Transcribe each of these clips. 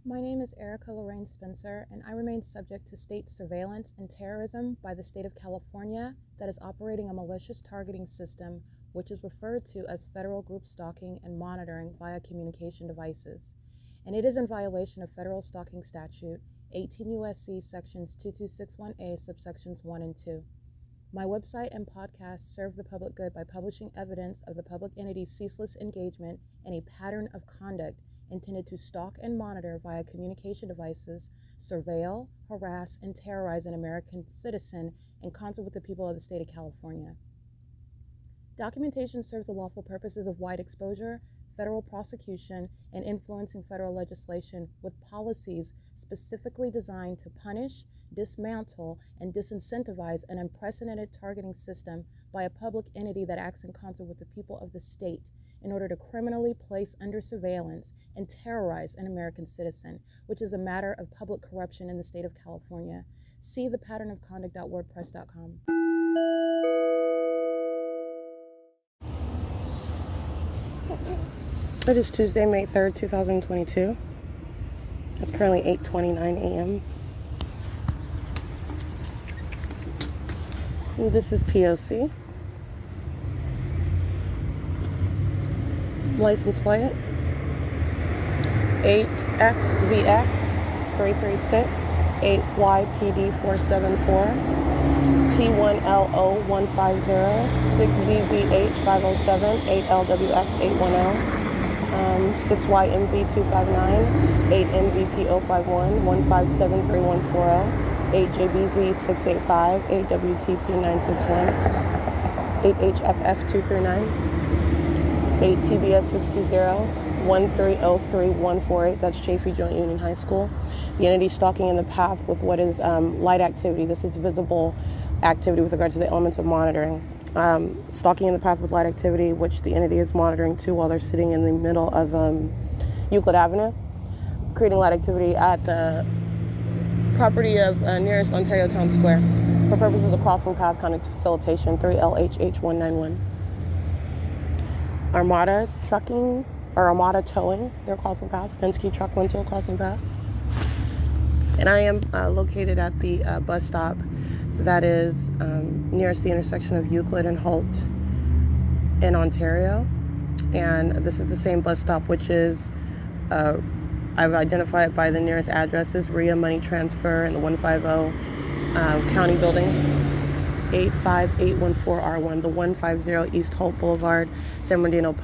My name is Erica Lorraine Spencer, and I remain subject to state surveillance and terrorism by the state of California that is operating a malicious targeting system which is referred to as federal group stalking and monitoring via communication devices. And it is in violation of federal stalking statute 18 U.S.C. sections 2261A subsections 1 and 2. My website and podcast serve the public good by publishing evidence of the public entity's ceaseless engagement in a pattern of conduct intended to stalk and monitor via communication devices, surveil, harass, and terrorize an American citizen in concert with the people of the state of California. Documentation serves the lawful purposes of wide exposure, federal prosecution, and influencing federal legislation with policies specifically designed to punish, dismantle, and disincentivize an unprecedented targeting system by a public entity that acts in concert with the people of the state in order to criminally place under surveillance and terrorize an American citizen, which is a matter of public corruption in the state of California. See thepatternofconduct.wordpress.com. It is Tuesday, May 3rd, 2022. It's currently 8:29 a.m. And this is P.O.C. License plate 8XVX 336 8YPD474 T1LO150 6ZVH 507 8LWX810 6YMV259 8MVPO51 1573140 8JBZ685 8WTP961 8HFF239 8TBS620-1303148. That's Chaffee Joint Union High School. The entity stalking in the path with what is light activity. This is visible activity with regard to the elements of monitoring. Stalking in the path with light activity, which the entity is monitoring too while they're sitting in the middle of Euclid Avenue, creating light activity at the property of nearest Ontario Town Square for purposes of crossing path conduct facilitation 3LHH191. Armada trucking, or Armada towing, their crossing path. Penske truck rental crossing path. And I am located at the bus stop that is nearest the intersection of Euclid and Holt in Ontario. And this is the same bus stop, which is, I've identified by the nearest addresses, REA Money Transfer and the 150 County Building. 85814R1, the 150 East Holt Boulevard, San Bernardino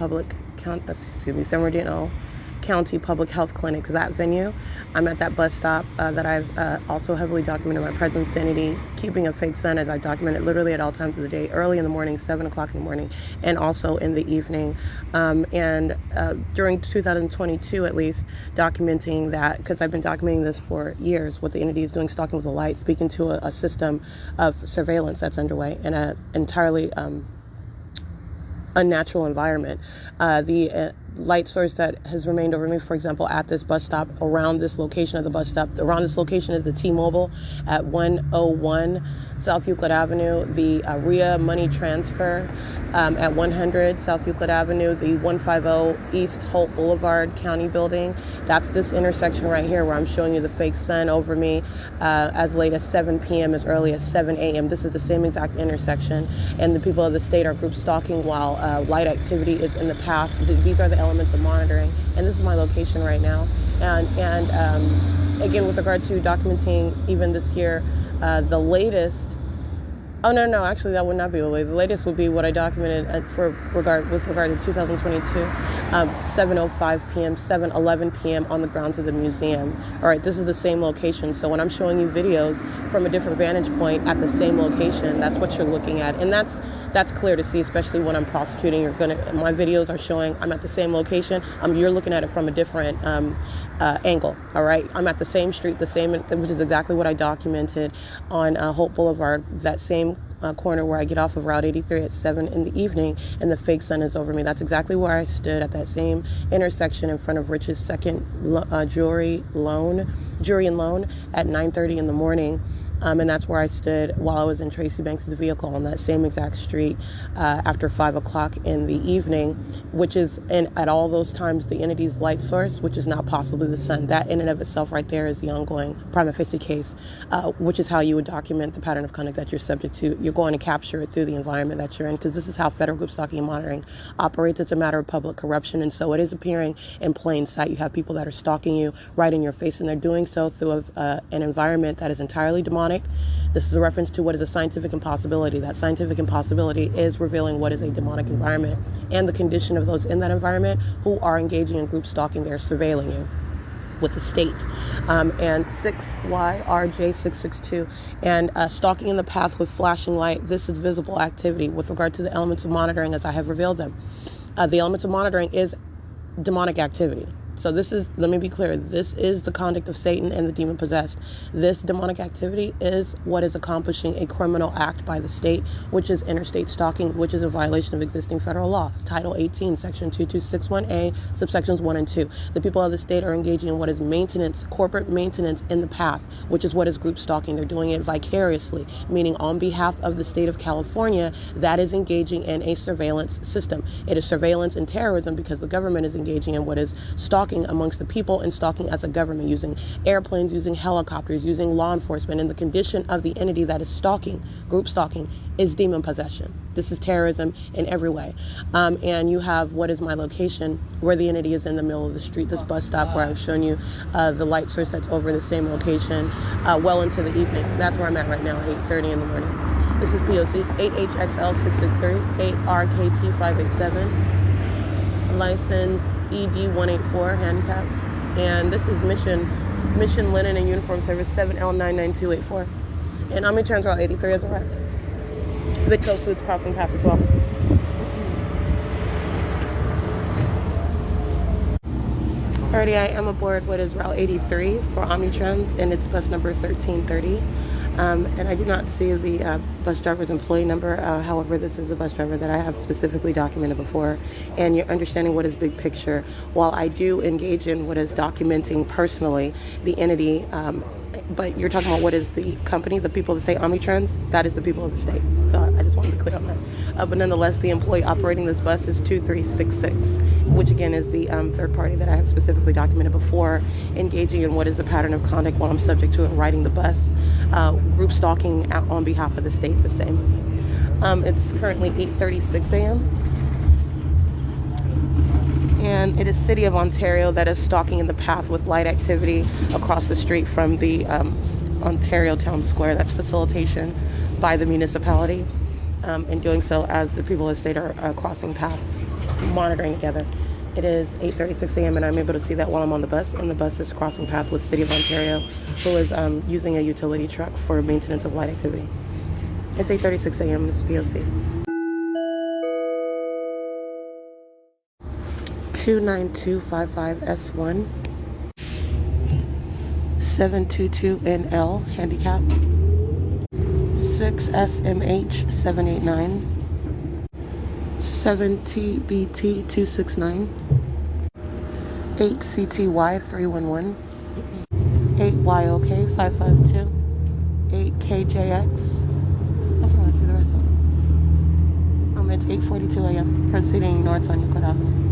County Public Health Clinic, that venue. I'm at that bus stop that I've also heavily documented my presence to entity, keeping a fake sun as I document it literally at all times of the day, early in the morning, 7 o'clock in the morning, and also in the evening. And during 2022, at least, documenting that, because I've been documenting this for years, what the entity is doing, stalking with the light, speaking to a system of surveillance that's underway in an entirely unnatural environment. The light source that has remained over me, for example, at this bus stop, around this location of the bus stop, around this location is the T-Mobile at 101 South Euclid Avenue, the REA Money Transfer at 100 South Euclid Avenue, the 150 East Holt Boulevard County Building. That's this intersection right here where I'm showing you the fake sun over me as late as 7 p.m., as early as 7 a.m. This is the same exact intersection, and the people of the state are group stalking while light activity is in the path. These are the elements of monitoring, and this is my location right now. And again, with regard to documenting even this year, the latest. Oh, no, actually that would not be the latest. The latest would be what I documented with regard to 2022, 7:05 p.m., 7:11 p.m. on the grounds of the museum. All right, this is the same location. So when I'm showing you videos from a different vantage point at the same location, that's what you're looking at. And that's clear to see, especially when I'm prosecuting. My videos are showing I'm at the same location. You're looking at it from a different angle. All right, I'm at the same street, which is exactly what I documented on Holt Boulevard, that same corner where I get off of Route 83 at 7 in the evening, and the fake sun is over me. That's exactly where I stood at that same intersection in front of Rich's second Jewelry and Loan at 9:30 in the morning. And that's where I stood while I was in Tracy Banks' vehicle on that same exact street after 5 o'clock in the evening, which is, at all those times, the entity's light source, which is now possibly the sun. That in and of itself right there is the ongoing prima facie case, which is how you would document the pattern of conduct that you're subject to. You're going to capture it through the environment that you're in, because this is how federal group stalking and monitoring operates. It's a matter of public corruption, and so it is appearing in plain sight. You have people that are stalking you right in your face, and they're doing so through an environment that is entirely demonic. This is a reference to what is a scientific impossibility. That scientific impossibility is revealing what is a demonic environment and the condition of those in that environment who are engaging in group stalking. They're surveilling you with the state. And 6YRJ662, and stalking in the path with flashing light. This is visible activity with regard to the elements of monitoring as I have revealed them. The elements of monitoring is demonic activity. So this is, let me be clear, this is the conduct of Satan and the demon possessed. This demonic activity is what is accomplishing a criminal act by the state, which is interstate stalking, which is a violation of existing federal law. Title 18, Section 2261A, subsections 1 and 2. The people of the state are engaging in what is maintenance, corporate maintenance in the path, which is what is group stalking. They're doing it vicariously, meaning on behalf of the state of California that is engaging in a surveillance system. It is surveillance and terrorism because the government is engaging in what is stalking amongst the people and stalking as a government, using airplanes, using helicopters, using law enforcement. And the condition of the entity that is stalking, group stalking, is demon possession. This is terrorism in every way. And you have what is my location, where the entity is in the middle of the street, this bus stop where I've shown you the light source that's over the same location well into the evening. That's where I'm at right now, 8:30 in the morning. This is P.O.C. 8HXL663, 8RKT587, license ED184, handicap, and this is Mission Linen and Uniform Service 7L99284, and Omnitrans Route 83 as well. Vidco Foods crossing path as well. Alrighty, I am aboard what is Route 83 for Omnitrans, and it's bus number 1330. And I do not see the bus driver's employee number. However, this is the bus driver that I have specifically documented before. And you're understanding what is big picture. While I do engage in what is documenting personally the entity, but you're talking about what is the company, the people that say Omnitrans, that is the people of the state. So I just wanted to be clear on that. But nonetheless, the employee operating this bus is 2366, which again is the third party that I have specifically documented before, engaging in what is the pattern of conduct while I'm subject to it, riding the bus, group stalking on behalf of the state, the same. It's currently 8:36 a.m. And it is City of Ontario that is stalking in the path with light activity across the street from the Ontario Town Square. That's facilitation by the municipality, and doing so as the people of the state are crossing path, monitoring together. It is 8:36 a.m. and I'm able to see that while I'm on the bus, and the bus is crossing path with City of Ontario, who is using a utility truck for maintenance of light activity. It's 8:36 a.m. This is P.O.C. 29255S1 722NL handicap 6SMH789 7TBT269 8CTY311 8YOK552 8KJX. I can't see the rest of them. It's 8:42 a.m. proceeding north on Euclid Avenue.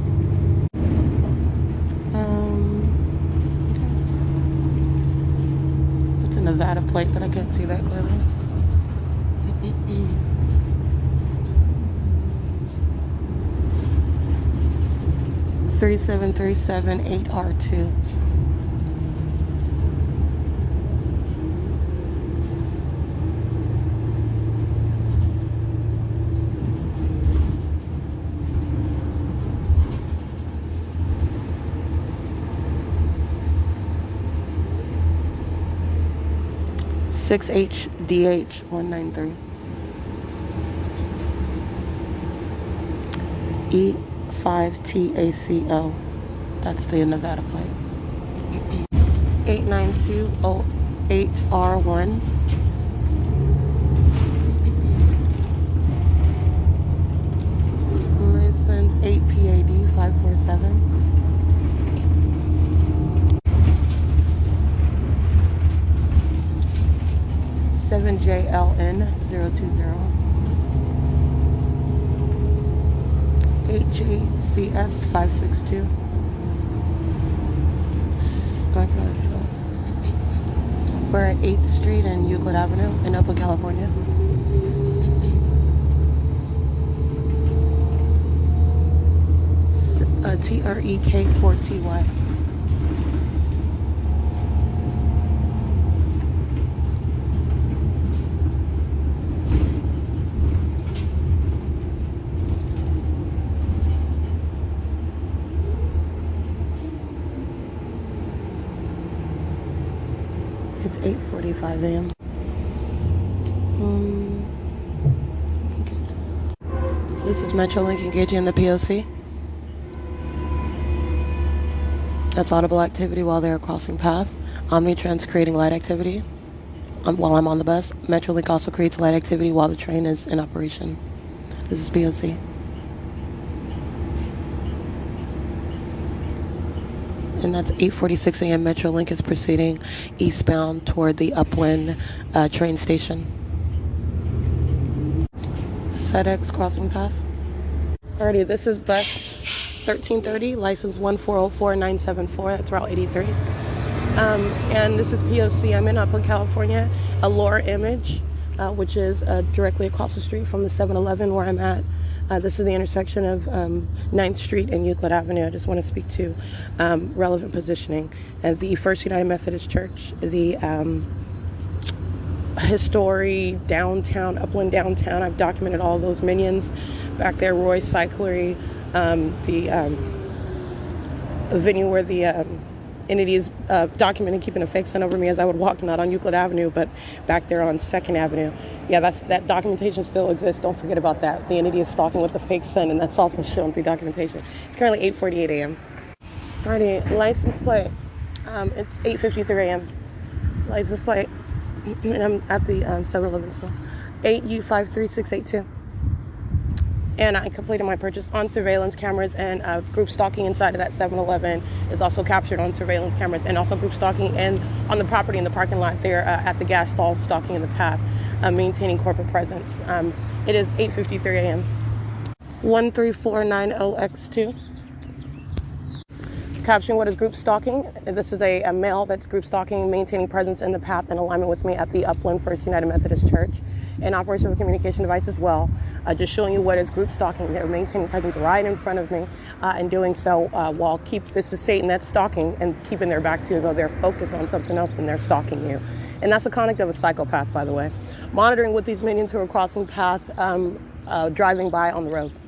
It's a Nevada plate, but I can't see that clearly. 37378R2. HDH193 E5TACO. That's the Nevada plate. 89208R1. License 8PAD547. 7JLN020. 8JCS 562. We're at 8th Street and Euclid Avenue in Upland, California. TREK4TY. It's 8:45 a.m. This is Metrolink engaging in the P.O.C. That's audible activity while they're crossing path. Omnitrans creating light activity while I'm on the bus. Metrolink also creates light activity while the train is in operation. This is P.O.C. And that's 8:46 a.m. Metrolink is proceeding eastbound toward the Upland train station. FedEx crossing path. Alrighty, this is bus 1330, license 1404974. That's Route 83. And this is P.O.C. I'm in Upland, California. A LORRAINE image, which is directly across the street from the 7-Eleven where I'm at. This is the intersection of 9th Street and Euclid Avenue. I just want to speak to relevant positioning. And the First United Methodist Church, the historic downtown, Upland downtown. I've documented all those minions back there. Roy Cyclery, the venue where the entity is documented keeping a fake sun over me as I would walk, not on Euclid Avenue, but back there on 2nd Avenue. Yeah, that documentation still exists. Don't forget about that. The entity is stalking with the fake sun, and that's also shown through documentation. It's currently 8:48 a.m. Alrighty, license plate. It's 8:53 a.m. License plate. And I'm at the 7-Eleven store. 8U53682. And I completed my purchase on surveillance cameras, and group stalking inside of that 7-Eleven is also captured on surveillance cameras, and also group stalking and on the property in the parking lot there at the gas stalls, stalking in the path, maintaining corporate presence. It is 8:53 a.m. 13490X2. Capturing what is group stalking. This is a male that's group stalking, maintaining presence in the path in alignment with me at the Upland First United Methodist Church, and operation of a communication device as well. Just showing you what is group stalking. They're maintaining presence right in front of me, and doing so while this is Satan that's stalking and keeping their back to you as though they're focused on something else and they're stalking you. And that's the conduct of a psychopath, by the way. Monitoring with these minions who are crossing path, driving by on the roads.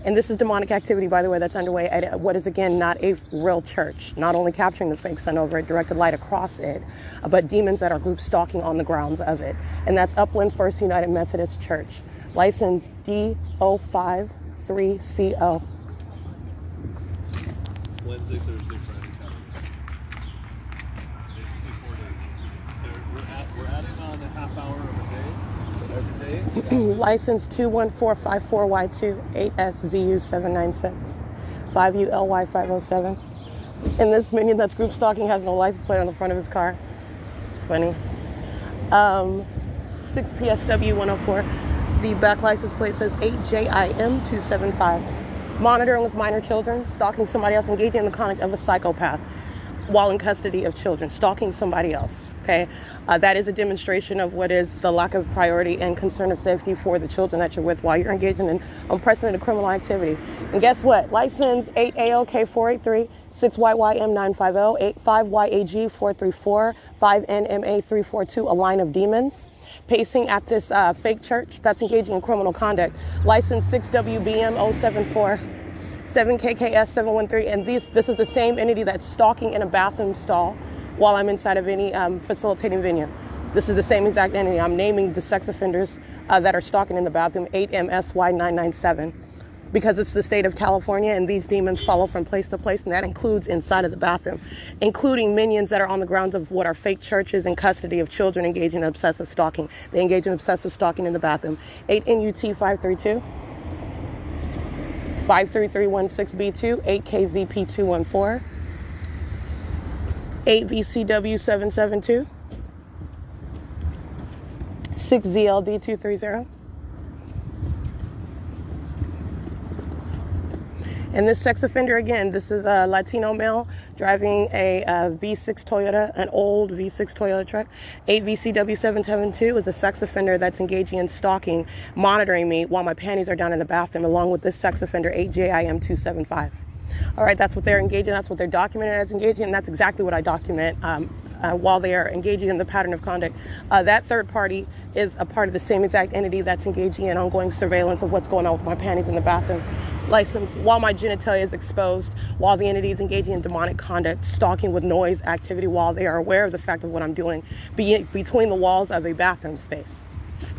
And this is demonic activity, by the way, that's underway at what is, again, not a real church. Not only capturing the fake sun over it, directed light across it, but demons that are group stalking on the grounds of it. And that's Upland First United Methodist Church. License D053CO. Wednesday, Thursday, Friday, Saturday. Basically 4 days. We're adding on a half hour of a day. Every day. License 21454Y2 8SZU796 5ULY507. And this minion that's group stalking has no license plate on the front of his car. It's funny. 6PSW104. The back license plate says 8JIM275. Monitoring with minor children, stalking somebody else, engaging in the conduct of a psychopath while in custody of children, stalking somebody else. Okay, that is a demonstration of what is the lack of priority and concern of safety for the children that you're with while you're engaging in unprecedented criminal activity. And guess what? License 8AOK483, 6YYM950, 85YAG434, 5NMA342, a line of demons. Pacing at this fake church that's engaging in criminal conduct. License 6WBM074. 7KKS713, and this is the same entity that's stalking in a bathroom stall while I'm inside of any facilitating venue. This is the same exact entity. I'm naming the sex offenders that are stalking in the bathroom, 8MSY997, because it's the state of California, and these demons follow from place to place, and that includes inside of the bathroom, including minions that are on the grounds of what are fake churches in custody of children engaging in obsessive stalking. They engage in obsessive stalking in the bathroom. 8NUT532. 53316B2, 8KZP214, 8VCW772, 6ZLD230. And this sex offender, again, this is a Latino male driving a V6 Toyota, an old V6 Toyota truck. 8VCW772 is a sex offender that's engaging in stalking, monitoring me while my panties are down in the bathroom, along with this sex offender, 8JIM275. All right, that's what they're engaging. That's what they're documented as engaging, and that's exactly what I document while they are engaging in the pattern of conduct. That third party is a part of the same exact entity that's engaging in ongoing surveillance of what's going on with my panties in the bathroom. License while my genitalia is exposed, while the entity is engaging in demonic conduct, stalking with noise, activity, while they are aware of the fact of what I'm doing between the walls of a bathroom space.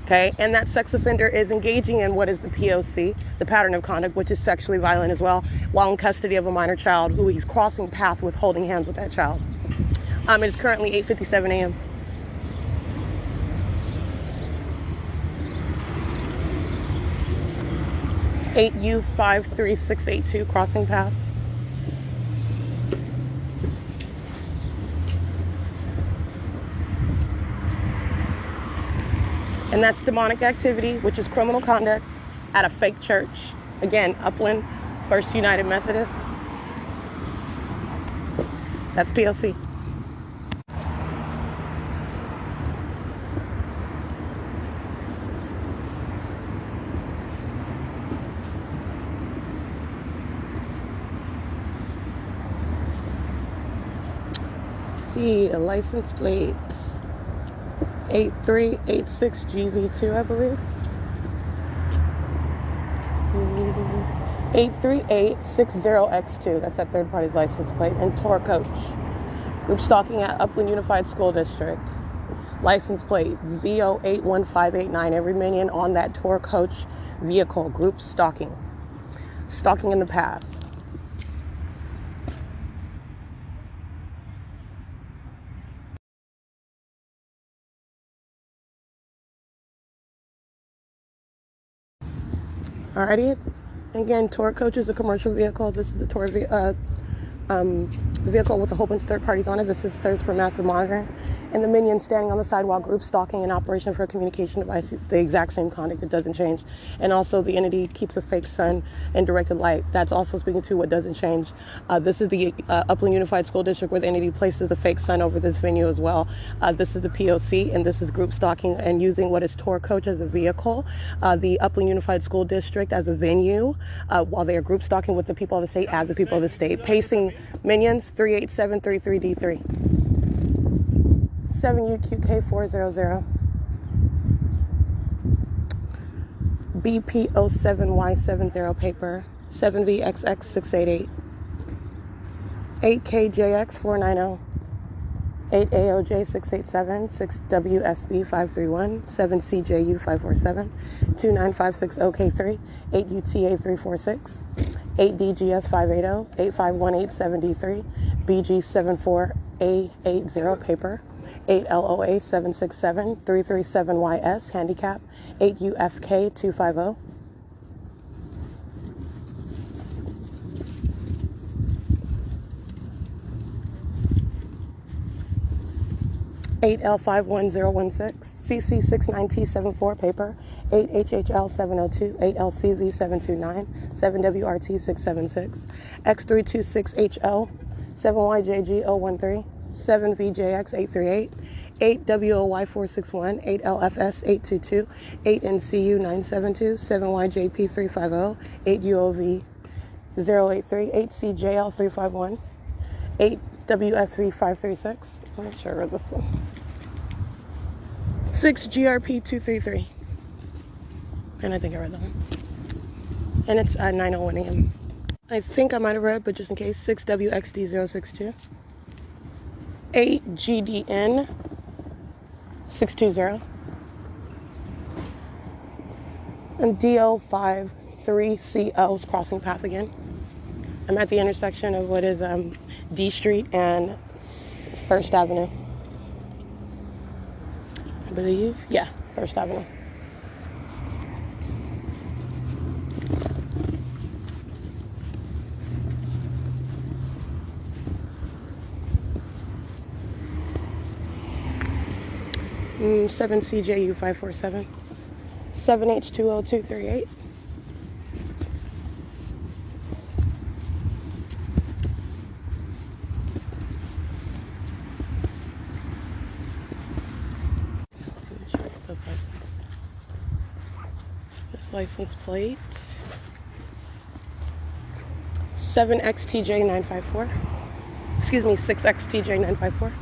Okay, and that sex offender is engaging in what is the P.O.C, the pattern of conduct, which is sexually violent as well, while in custody of a minor child who he's crossing path with, holding hands with that child. It's currently 8:57 a.m. U53682 crossing path. And that's demonic activity, which is criminal conduct at a fake church. Again, Upland First United Methodist. That's P.O.C. License plates 8386 GV2, I believe. 83860X2. That's that third party's license plate. And tour coach. Group stalking at Upland Unified School District. License plate Z081589. Every minion on that tour coach vehicle. Group stalking. Stalking in the path. Alrighty. Again, tour coach is a commercial vehicle. This is a tour vehicle with a whole bunch of third parties on it. This serves for massive monitoring. And the minion standing on the sidewalk, group stalking in operation for a communication device, the exact same conduct, it doesn't change. And also the entity keeps a fake sun and directed light. That's also speaking to what doesn't change. This is the Upland Unified School District where the entity places the fake sun over this venue as well. This is the P.O.C. and this is group stalking and using what is tour coach as a vehicle. The Upland Unified School District as a venue while they are group stalking with the people of the state as the people of the state. Pacing minions 38733D3. 7UQK400. BPO7Y70 paper. 7VXX688. 8KJX490. 8AOJ687. 6WSB531. 7CJU547. 29560K3. 8UTA346. 8DGS580. 851873. BG74A80 paper. 8LOA767 337YS handicap. 8UFK250. 8L51016 CC69T74 paper. 8HHL702 8LCZ729 7WRT676 X326HL 7YJG013 7VJX838 8WOY461 8LFS822 8NCU972 7YJP350 8UOV083 8CJL351 8WS3536. I'm not sure I read this one. 6GRP233. And I think I read that one. And it's 9:01 a.m. I think I might have read, but just in case, 6WXD062. 8GDN 620. And DO53CO is crossing path again. I'm at the intersection of what is D Street and First Avenue. I believe. Yeah, First Avenue. 7CJU547. 7H20238. This license plate. 7XTJ954. Excuse me, 6XTJ954.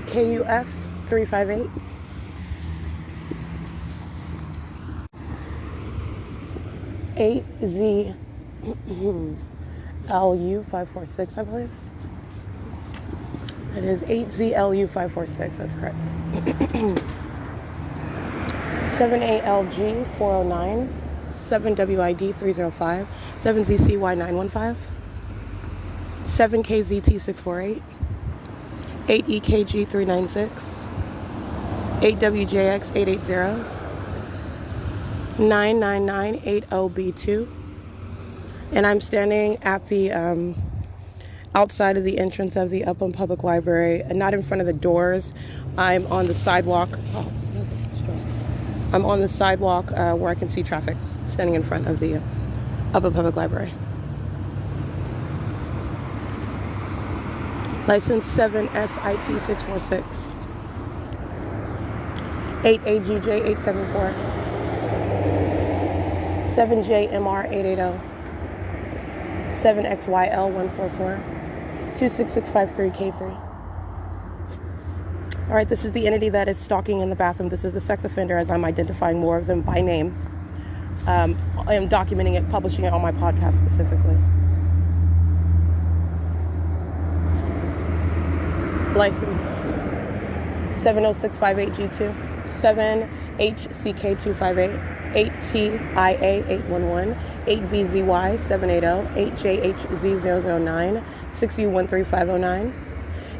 KUF 358. LU546, I believe. It is 8ZLU546, that's correct. 7ALG409, 7WID305, 7ZCY915, 7KZT648, 8EKG396, 8WJX880, 99980B2, and I'm standing at the outside of the entrance of the Upland Public Library, and not in front of the doors. I'm on the sidewalk. I'm on the sidewalk where I can see traffic, standing in front of the Upland Public Library. License 7SIT646. 8AGJ874. 7JMR880. 7XYL144. 26653K3. All right, this is the entity that is stalking in the bathroom. This is the sex offender, as I'm identifying more of them by name. I am documenting it, publishing it on my podcast specifically. License 70658G2, 7HCK258, 8TIA811, 8VZY780, 8JHZ009, 6U13509,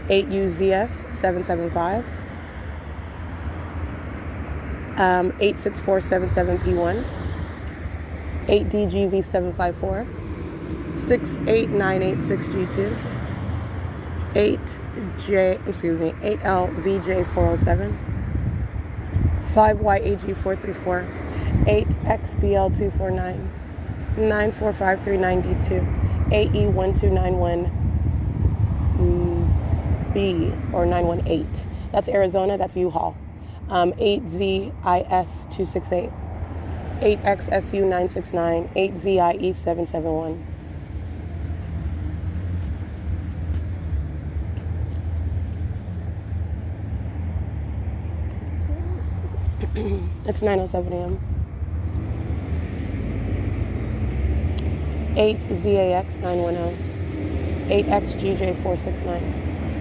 8UZS775, 86477P1, 8DGV754, 68986G2, 8LVJ407, 5YAG434, 8XBL249, 94539D2, AE1291B or 918. That's Arizona, that's U-Haul. 8ZIS268, 8XSU969, 8ZIE771. It's 9:07 a.m. 8ZAX910, 8XGJ469.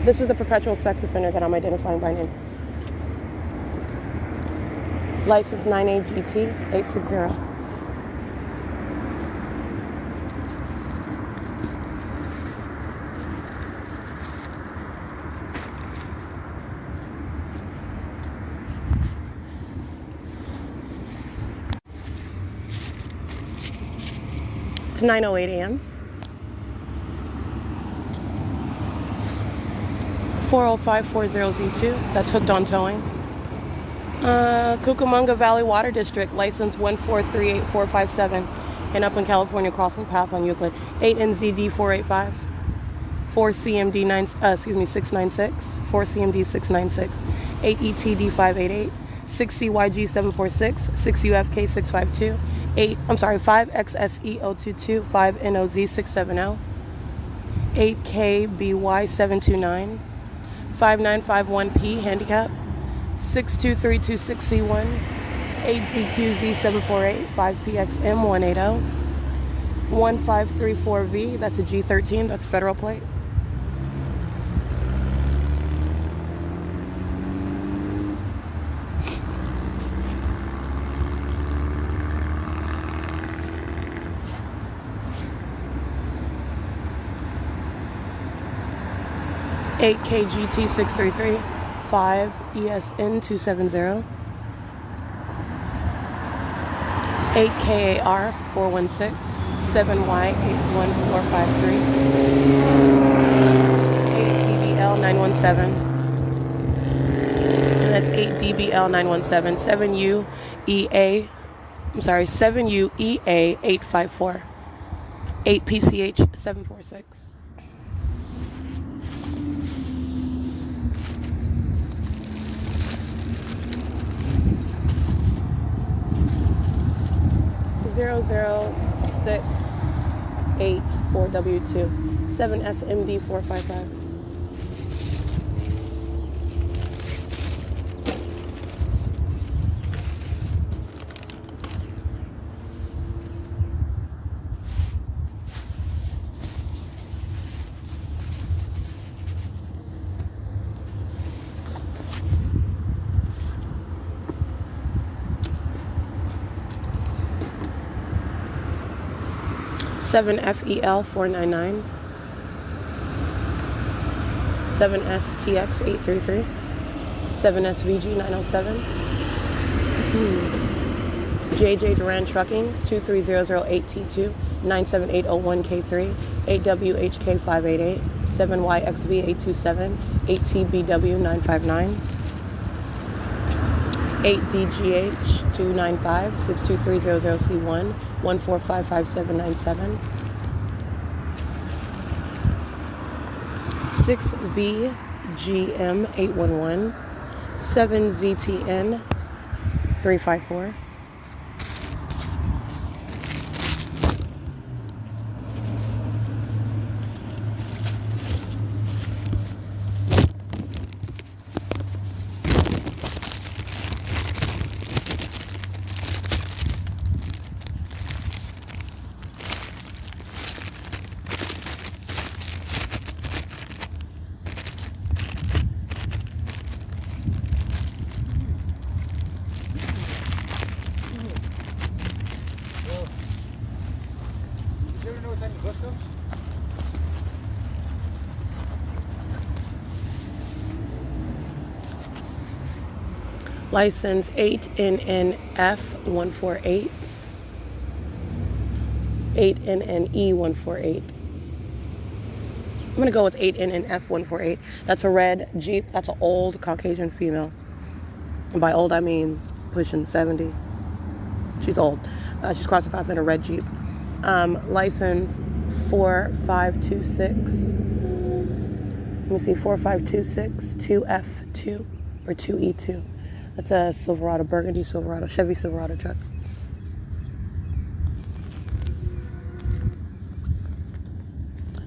This is the perpetual sex offender that I'm identifying by name. License 9AGT860. It's 9:08 a.m. 40540Z2. That's hooked on towing. Cucamonga Valley Water District, license 1438457, in Upland, California, crossing path on Euclid. 8NZD485, 4CMD696, 4CMD696, 8ETD588, 6CYG746, 6UFK652, 5XSE022, 5NOZ670, 8KBY729, 5951P handicap, 623260C1, 8ZQZ748, 5PXM180, 1534V, that's a G13, that's federal plate. 8KGT633, 5ESN270, 8KAR416, 7Y81453, 8DBL917, and that's 8DBL917, 7UEA854, 8PCH746. Zero 0684W2, 7FMD455. Seven FEL499, 7STX833, 7SVG907, JJ Duran Trucking 23008T2, 97801K3, 8WHK588, 7YXV827, 8TBW959, 8DGH295, 62300C1, 1455797, 6VGM811, 7ZTN354, license 8NNF148, 8NNE148. I'm going to go with 8NNF148. That's a red Jeep. That's an old Caucasian female. And by old, I mean pushing 70. She's old. She's crossing path in a red Jeep. License 4526. Let me see, 4526 2F2 or 2E2. That's a Silverado, burgundy Silverado, Chevy Silverado truck.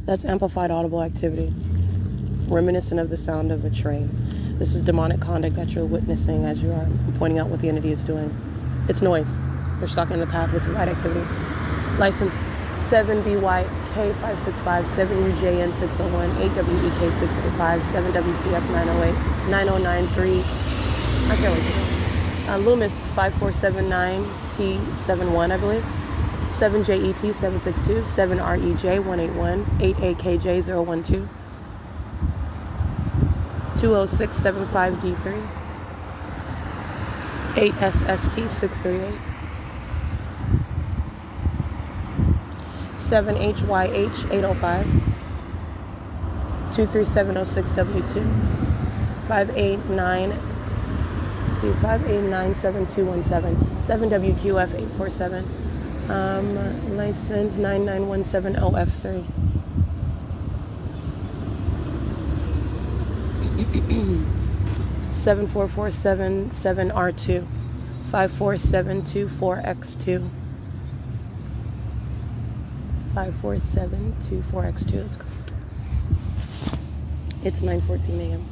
That's amplified audible activity, reminiscent of the sound of a train. This is demonic conduct that you're witnessing as you are pointing out what the entity is doing. It's noise. They're stuck in the path with light activity. License 7BYK565, 7UJN601, 8WEK685, 7WCF908, 9093. I can't wait to Loomis 5479T71, I believe. 7JET762, 7REJ181, 8AKJ012, 20675D3, 8SST638, 7HYH805, 23706W2, 5897217, 7WQF847, license 99170F3. Seven 4477R2, 54724X2, 54724X2. That's correct. It's 9:14 a.m.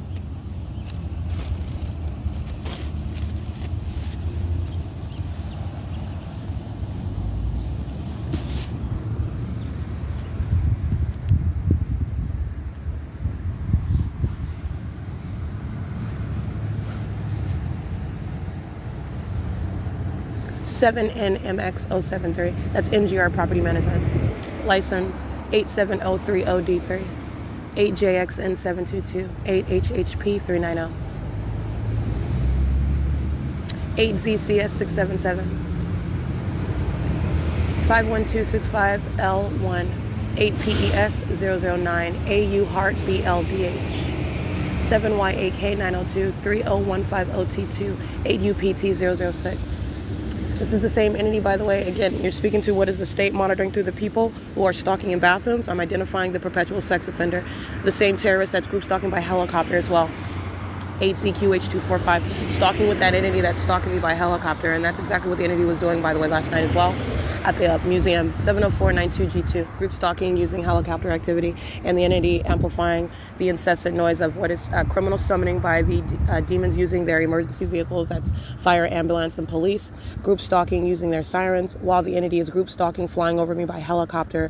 Seven NMX073. That's NGR Property Management. License 87030D3. 8JXN722, 8HHP390, 8ZCS677, 51265L1, 8PES009, AU Heart BLDH, 7YAK902, 30150T2, 8UPT006. This is the same entity, by the way. Again, you're speaking to what is the state monitoring through the people who are stalking in bathrooms. I'm identifying the perpetual sex offender, the same terrorist that's group stalking by helicopter as well. 8CQH245, stalking with that entity that's stalking me by helicopter. And that's exactly what the entity was doing, by the way, last night as well at the museum. 70492G2, group stalking using helicopter activity, and the entity amplifying the incessant noise of what is criminal summoning by the demons using their emergency vehicles, that's fire, ambulance, and police, group stalking using their sirens, while the entity is group stalking flying over me by helicopter,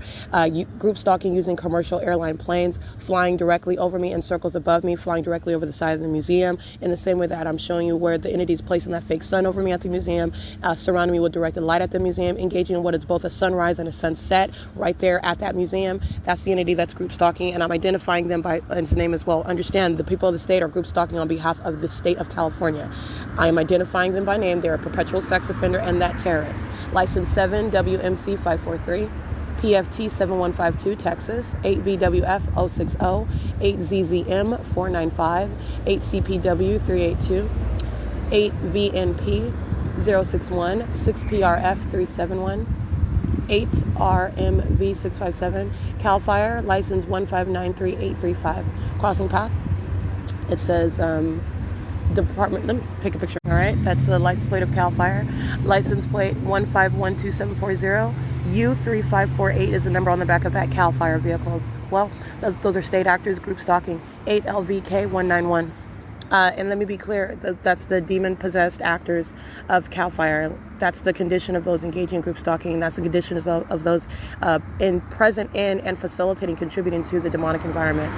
group stalking using commercial airline planes, flying directly over me in circles above me, flying directly over the side of the museum, in the same way that I'm showing you where the entity is placing that fake sun over me at the museum, surrounding me with directed light at the museum, engaging in what is both a sunrise and a sunset right there at that museum. That's the entity that's group stalking, and I'm identifying them by its name as well. Understand, the people of the state are group stalking on behalf of the state of California. I am identifying them by name. They're a perpetual sex offender and that terrorist. License 7WMC543, PFT 7152, Texas, 8VWF060, 8ZZM495, 8CPW382, 8VNP 061, 6PRF371, 8RMV657, CAL FIRE, license 1593835. Crossing path. It says department, let me take a picture, all right? That's the license plate of CAL FIRE. License plate 1512740. U3548 is the number on the back of that CAL FIRE vehicles. Well, those are state actors group stalking. 8LVK191. And let me be clear, that's the demon-possessed actors of CAL FIRE. That's the condition of those engaging in group stalking. That's the condition of those present in and facilitating, contributing to the demonic environment.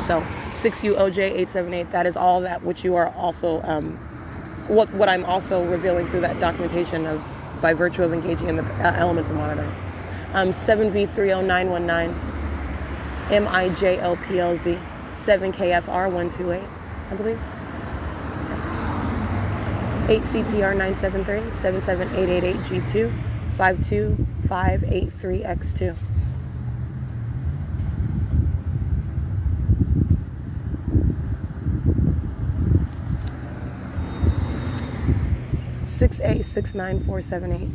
So 6UOJ878, that is all that which you are also, what I'm also revealing through that documentation of by virtue of engaging in the elements of monitoring. 7V30919, MIJLPLZ, 7KFR128. I believe. 8CTR973, 77888G2, 52583X2. $6A69478.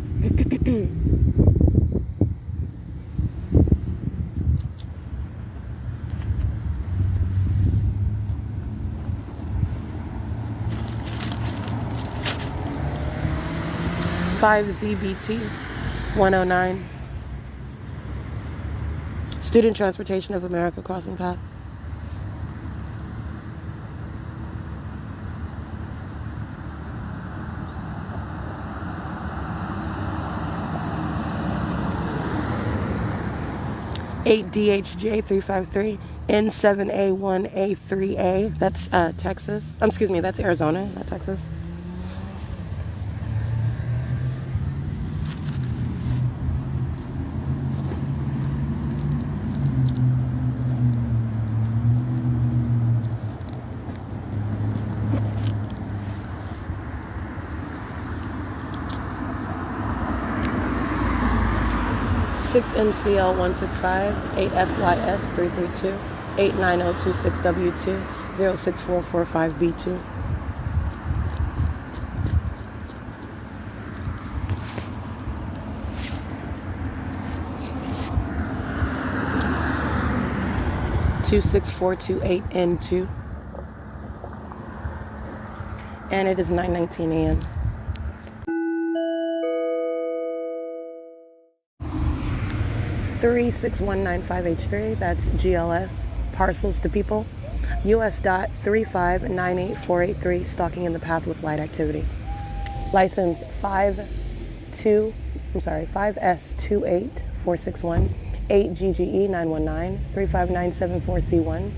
5ZBT 109. Student Transportation of America crossing path. $8DHJ 353 N7A1A3A. That's Texas. Excuse me, that's Arizona, not Texas. MCL165, 8FYS332, 89026W2, 06445B2. $26428N2, and it is 9:19 a.m. 36195H3, that's GLS, parcels to people. US.3598483, stalking in the path with light activity. License 5S28461, 8GGE919, 35974C1,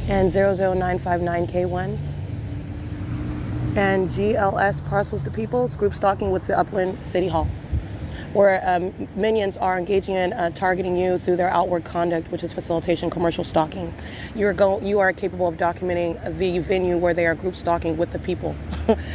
and 00959K1. And GLS, parcels to people, it's group stalking with the Upland City Hall. where minions are engaging in targeting you through their outward conduct, which is facilitation, commercial stalking. You are capable of documenting the venue where they are group stalking with the people.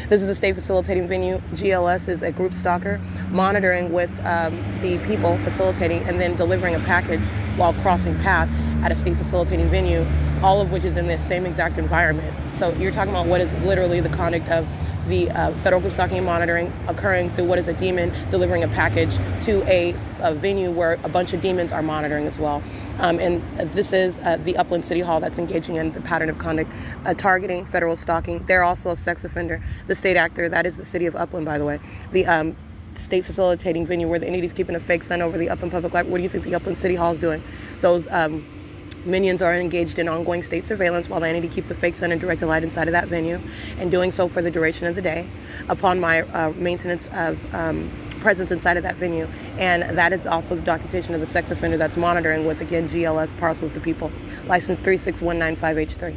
This is the state facilitating venue. GLS is a group stalker, monitoring with the people facilitating and then delivering a package while crossing path at a state facilitating venue, all of which is in this same exact environment. So you're talking about what is literally the conduct of the federal group stalking and monitoring occurring through what is a demon delivering a package to a venue where a bunch of demons are monitoring as well. And this is the Upland City Hall that's engaging in the pattern of conduct, targeting federal stalking. They're also a sex offender. The state actor, that is the city of Upland, by the way. The state facilitating venue where the entity's keeping a fake sun over the Upland Public Library. What do you think the Upland City Hall is doing? Those minions are engaged in ongoing state surveillance while the entity keeps a fake sun and directed light inside of that venue, and doing so for the duration of the day upon my maintenance of presence inside of that venue. And that is also the documentation of the sex offender that's monitoring with, again, GLS parcels to people. License 36195H3.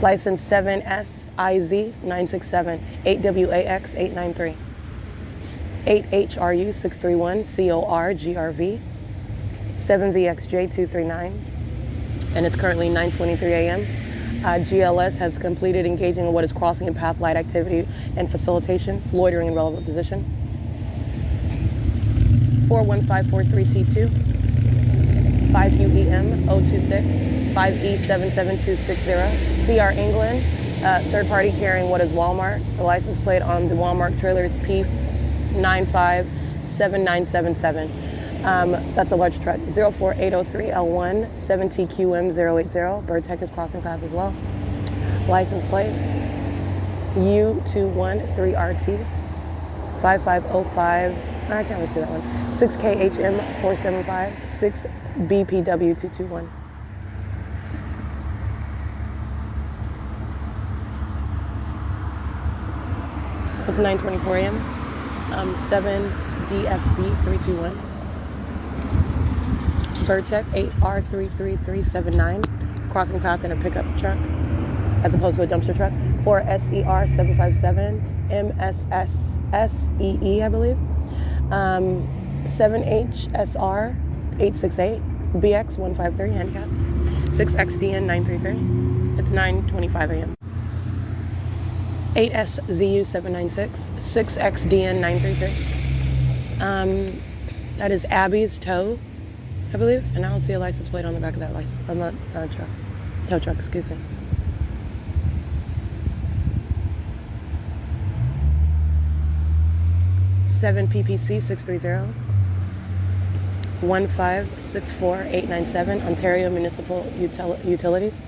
License 7S.I.S 967, 8WAX 893, 8HRU 631, CORGRV, 7VXJ 239, and it's currently 9:23 a.m. GLS has completed engaging in what is crossing and path light activity and facilitation, loitering in relevant position. 41543T2, 5UEM 026. 5E77260, CR England, third party carrying what is Walmart. The license plate on the Walmart trailer is P957977. That's a large truck. 04803L1, 7TQM080, Bird Tech is crossing path as well. License plate U213RT, 5505, I can't really see that one, 6KHM475, 6BPW221. It's 9:24 a.m. 7DFB321. Vertec 8R33379. Crossing path in a pickup truck as opposed to a dumpster truck. 4SER 757. MSSSEE, I believe. 7HSR 868. BX 153 handicap. 6XDN 933. It's 9:25 a.m. 8SZU 796, 6XDN 933. That is Abby's tow, I believe, and I don't see a license plate on the back of that license. I'm not truck, tow truck. Excuse me. Seven PPC 630, 1564897 Ontario Municipal Utilities,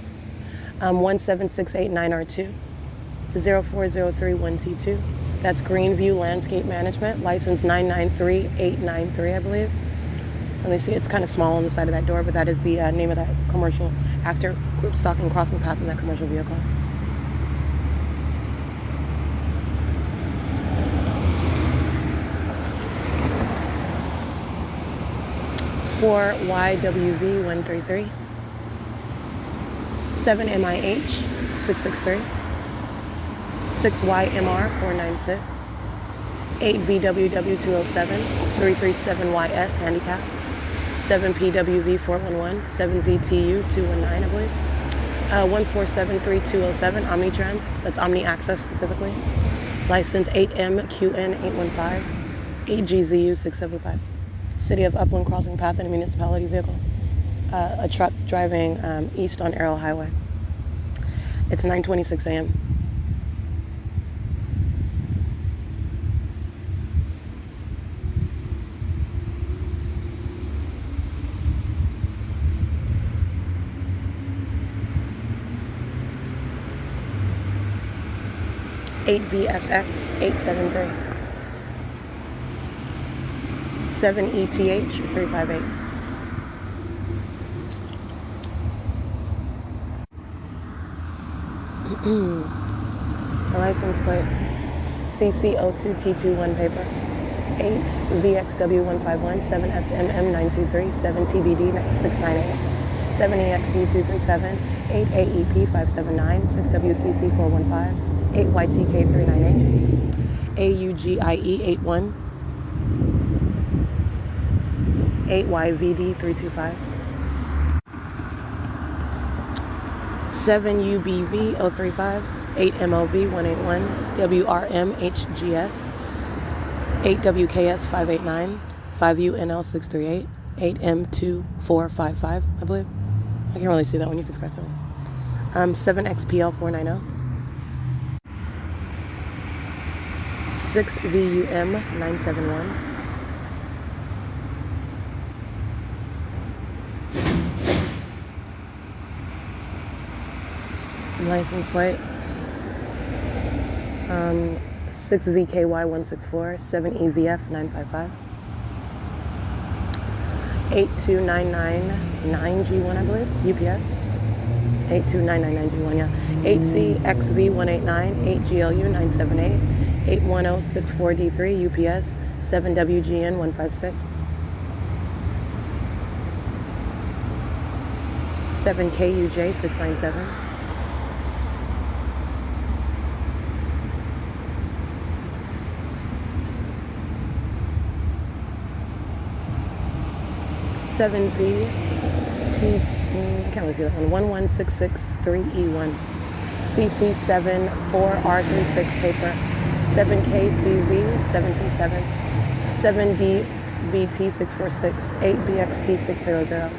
17689R2. 04031T2. That's Greenview Landscape Management, license 993893, I believe. Let me see, it's kind of small on the side of that door, but that is the name of that commercial actor, group stalking, crossing path in that commercial vehicle. For YWV133, 7MIH 663. 6YMR 496, 8VWW207, 337YS handicap, 7PWV 411, 7ZTU 219, I believe, 1473207 Omnitrans, that's Omni Access specifically, license 8MQN 815, 8GZU 675, City of Upland crossing path in a municipality vehicle, a truck driving east on Arrow Highway. It's 9:26 a.m. 8VSX 873, 7ETH 358. The license plate CC02T21 paper 8VXW151, 7SMM923, 7TBD 698, 7EXD237, 8AEP579, 6WCC415, 8YTK398, AUGIE81, 8YVD325, 7UBV035, 8MOV181, WRMHGS, 8WKS589, 5UNL638, 8M2455, I believe. I can't really see that one. You can scratch that one. 7XPL490, 6VUM971, license plate, 6VKY164, 7EVF955, 82999G1, I believe, UPS. 82999G1, yeah. 8CXV189, 8GLU978, 81064D3, UPS, 7WGN156, 7KUJ697, 7VT, I can't really see that one, 11663E1, CC74R36 paper, 7KCV727, 7DVT646, 8BXT600,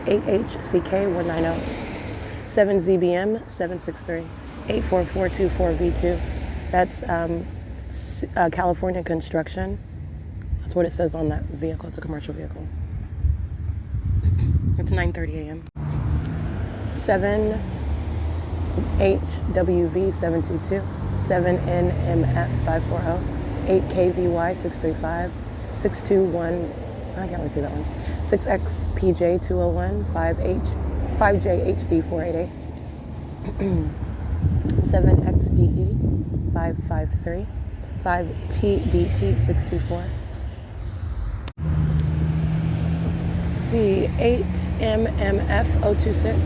8HCK190, 7ZBM763, 84424V2. That's California Construction. That's what it says on that vehicle. It's a commercial vehicle. It's 9:30 a.m. 7HWV722, 7NMF540, 8KVY635, 621, I can't really see that one, 6XPJ201, 5JHD488, 7XDE553, 5TDT624, 8MMF026,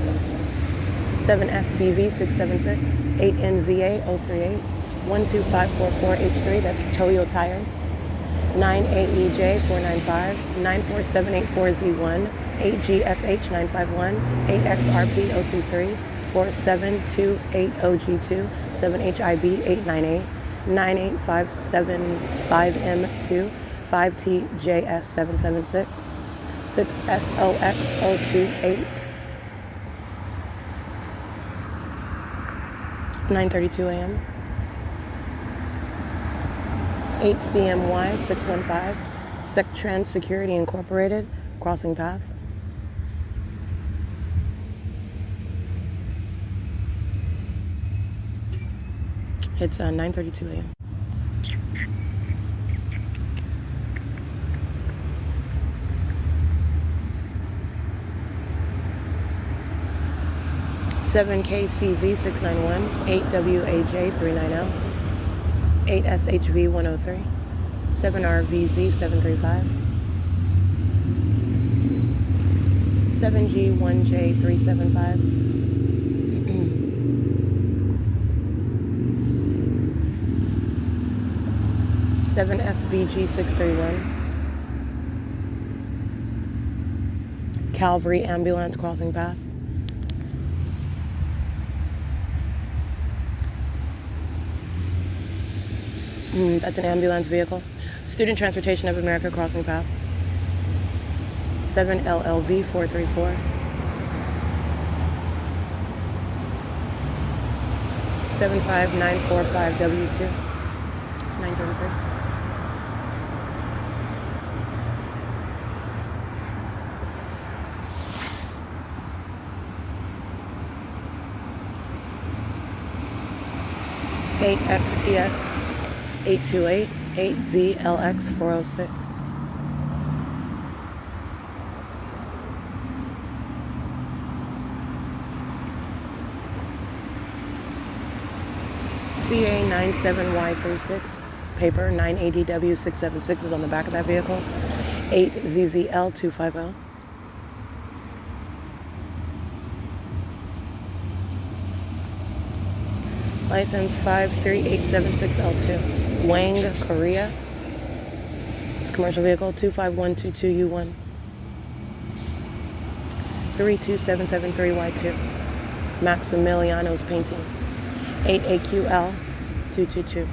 7SBV676, 8NZA038, 12544H3, that's Toyo Tires, 9AEJ495, 94784Z1, 8GSH951, 8XRP023, 4728OG2, 7HIB898, 98575M2, 5TJS776, 6SOX028. It's 9:32 a.m. 8CMY615, SecTrans Security Incorporated, Crossing Path. It's 9:32 a.m. 7KCV691, 8WAJ390, 8SHV103, 7RVZ735, 7G1J375, 7FBG631, Calvary Ambulance Crossing Path. That's an ambulance vehicle. Student Transportation of America Crossing Path. 7LLV434. 75945W2. It's 933. XTS 828, 8ZLX406. CA97Y36, paper 980W676 is on the back of that vehicle. 8ZZL250. License 53876L2. Wang, Korea. It's commercial vehicle 25122U1. 32773Y2. Maximiliano's painting. 8AQL 222.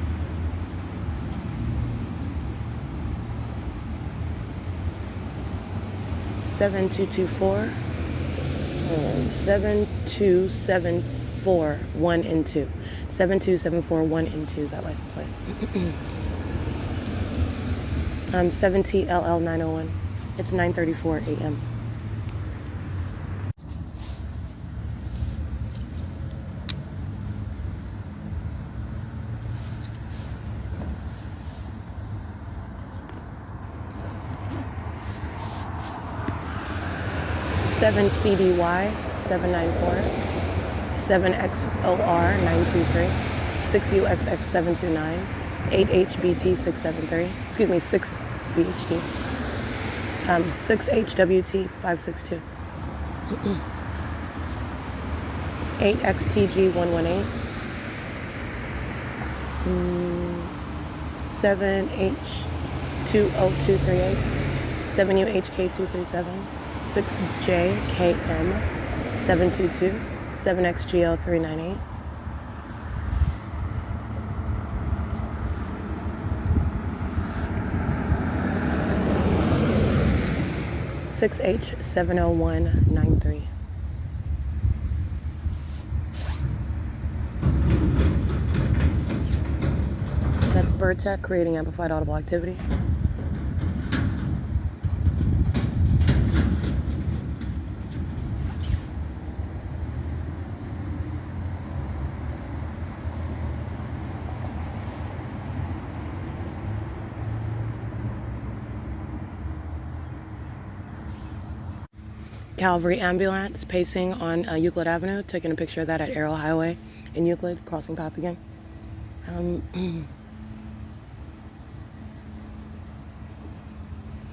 7224. 7274 1 and 2. 7274 1 and 2 is that license plate. 7TLL901. It's 9:34 a.m. Seven CDY 794, 7XOR 923, 6UXX 729, 8HBT 673. Excuse me, 6BHT. 6HWT 562. 8XTG 118. 7H20238. 7UHK 237. 6JKM 722. 7XGL 398. 6H70193. That's Bird creating amplified audible activity. Cavalry ambulance pacing on Euclid Avenue, taking a picture of that at Arrow Highway in Euclid, crossing path again.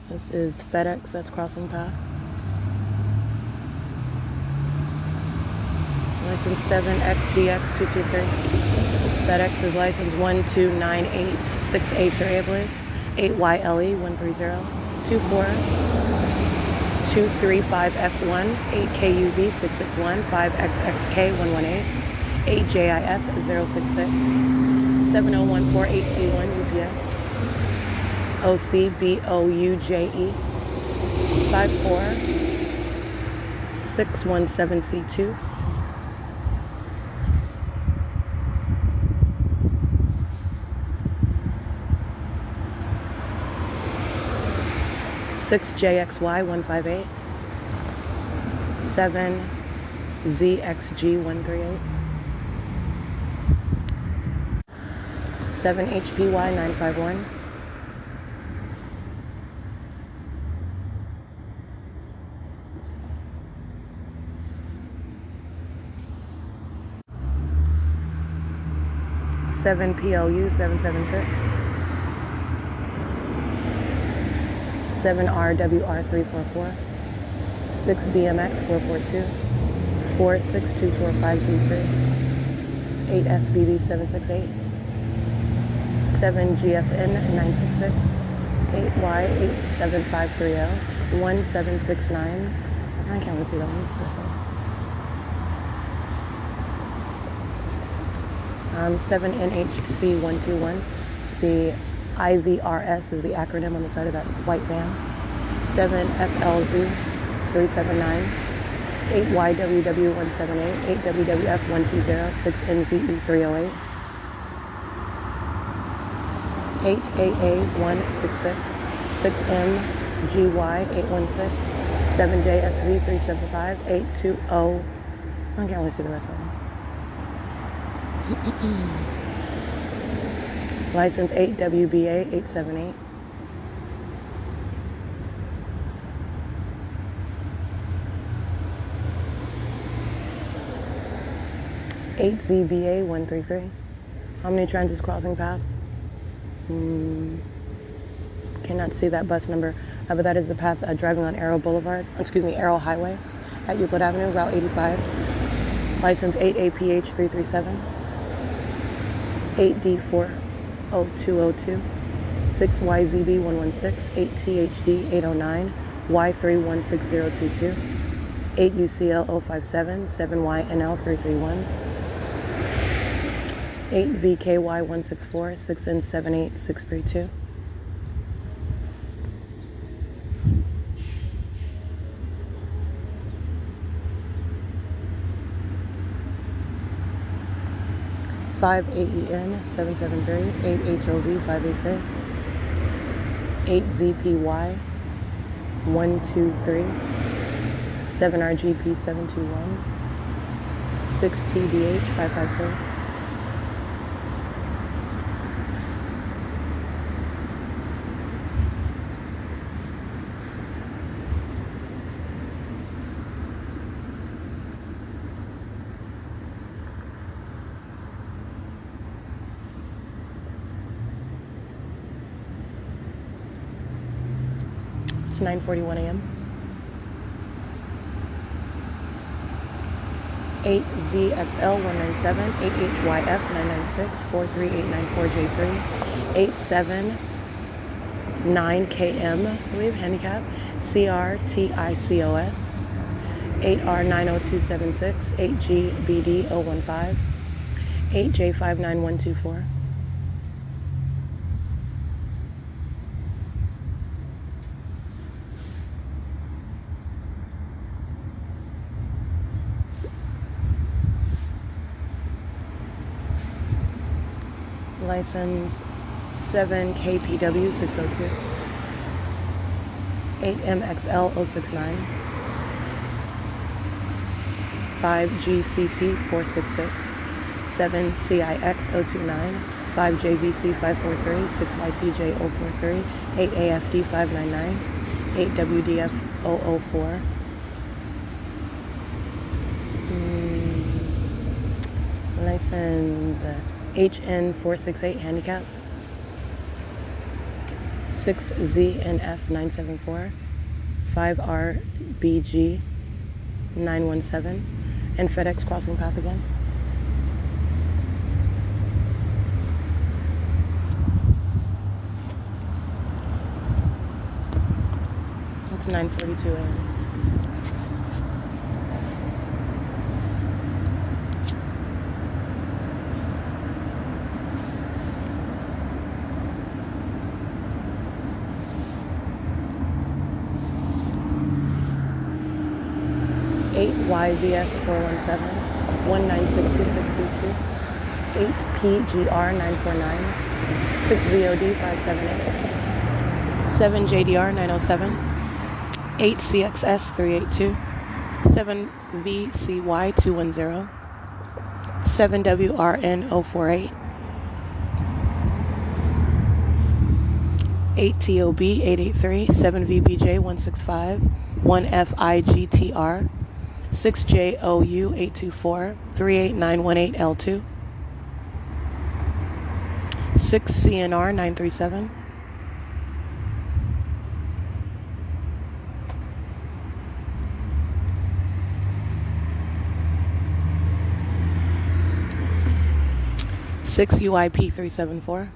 This is FedEx that's crossing path. License 7XDX223. FedEx is license 1298683, I believe. 8YLE130. 24235F1, 8KUV661, 5XXK118, 8JIF066, 70148C1 UPS, OCBOUJE, 54617C2, 6JXY158, 7ZXG138, 7HPY951, 7PLU776, 7RWR344, 6BMX442, 46245G3, 8SBB768, 7GFN966, 8Y87530, 1769. I can't really see that one. It's 7NHC121. The IVRS is the acronym on the side of that white van. 7FLZ379, 8YWW178, 8WWF120, 6NZE308, 8AA166, 6MGY816, 7JSV375, 820. I can't really see the rest of them. License 8WBA878. ZBA133. How many transits crossing path? Cannot see that bus number, but that is the path driving on Arrow Highway at Euclid Avenue, Route 85. License 8APH337. 8D40202, 6YZB116, 8THD809, Y316022, 8UCL057, 7YNL331, 8VKY164, 6N78632. Five AEN 773, 8 HOV 583, 8 ZPY 123, 7 RGP 721, 6 TDH 553. It's 9:41 a.m. 8ZXL 197, 8HYF 996, 43894J3, 879KM, I believe, handicap, CRTICOS, 8R90276, 8GBD015, 8J59124. License 7KPW 602, 8MXL 069, 5GCT 466, 7CIX 029, 5JVC 543, 6YTJ 043, 8AFD 599, 8WDF 004. License HN468 handicap, 6ZNF 974, 5RBG 917, and FedEx crossing path again. It's 9:42 a.m. 8YVS 417, 19626C2, 8PGR 949, 6VOD 578, 7JDR 907, 8CXS 382, 7VCY 210, 7WRN 048, 8TOB 883, 7VBJ 165, 1FIGTR, 6JOU 824, 38918L2, 6CNR 937, 6UIP 374,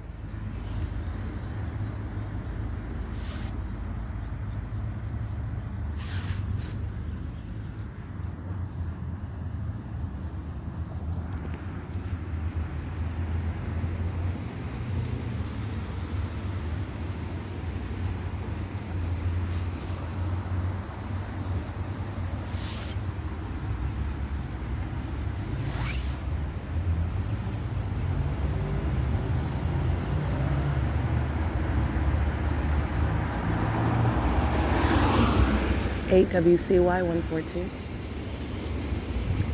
8WCY 142,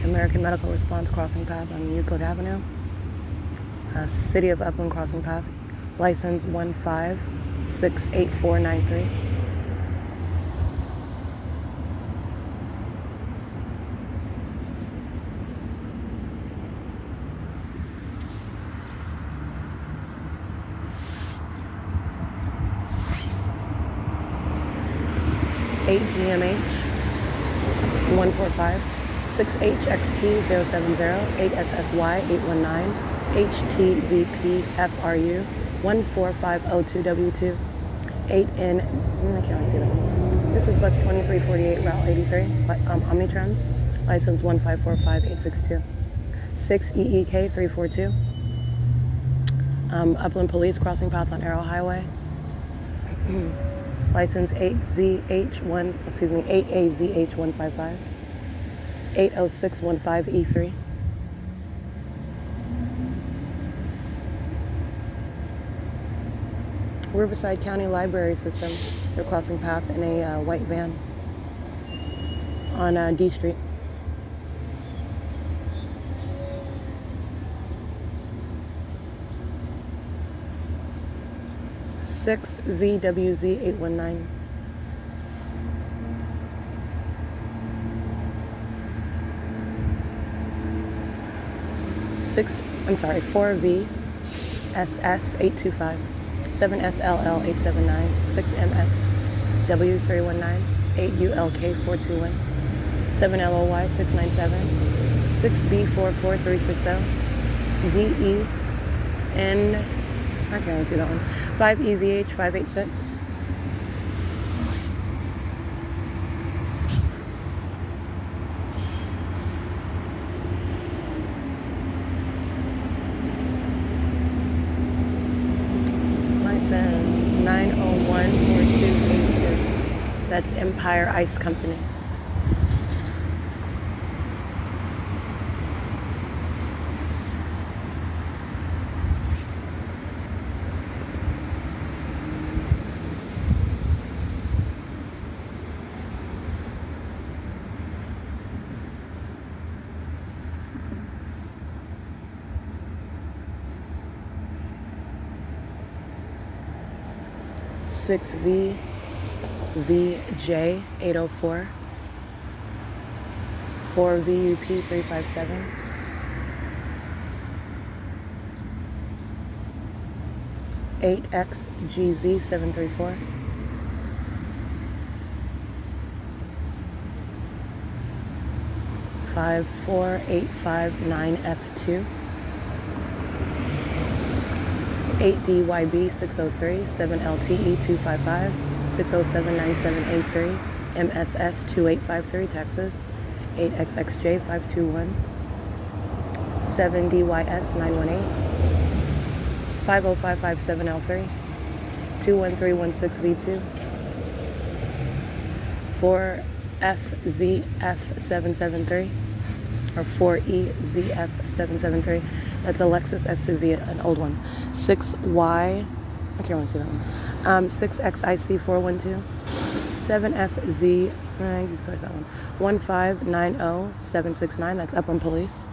American Medical Response crossing path on Euclid Avenue, City of Upland crossing path, license 15-68493. GMH 145, 6HXT 070, 8SSY 819, HTVPFRU 14502W2 8N. I can't really see that one. This is bus 2348, Route 83, Omnitrans, license 1545862. 6EEK 342. Upland Police, crossing path on Arrow Highway. License 8AZH155. 80615E3. Riverside County Library System. They're crossing path in a white van on D Street. 6VWZ819. 4VSS825. 7SLL879. 6MSW319. 8ULK421. 7LOY697. 6B44360. DEN, I can't really see that one. 5EVH586. License 9014282. That's Empire Ice Company. Six VJ 804. 4 VUP 357. 8XGZ 734. 54859F2. 8DYB 603. 7LTE 255. 6079783. MSS 2853 Texas. 8XXJ 521. 7DYS 918. 50557L3. 21316V2. 4FZF773 or 4EZF773. That's a Lexus SUV, an old one. 6Y, I can't really see that one. 6XIC412. 7FZ, sorry, that one. 1590769. That's Upland Police.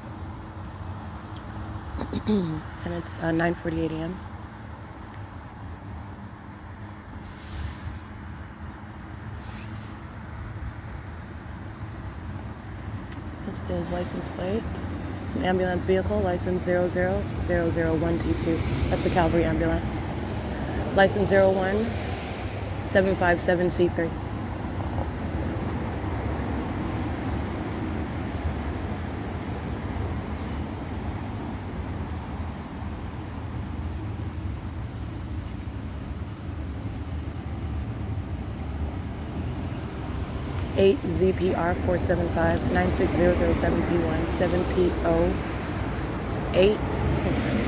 And it's 9:48 a.m. This is license plate. It's an ambulance vehicle, license 00001T2. That's the Cavalry ambulance. License 01757C3. Eight ZPR 475 96007T1 7PO8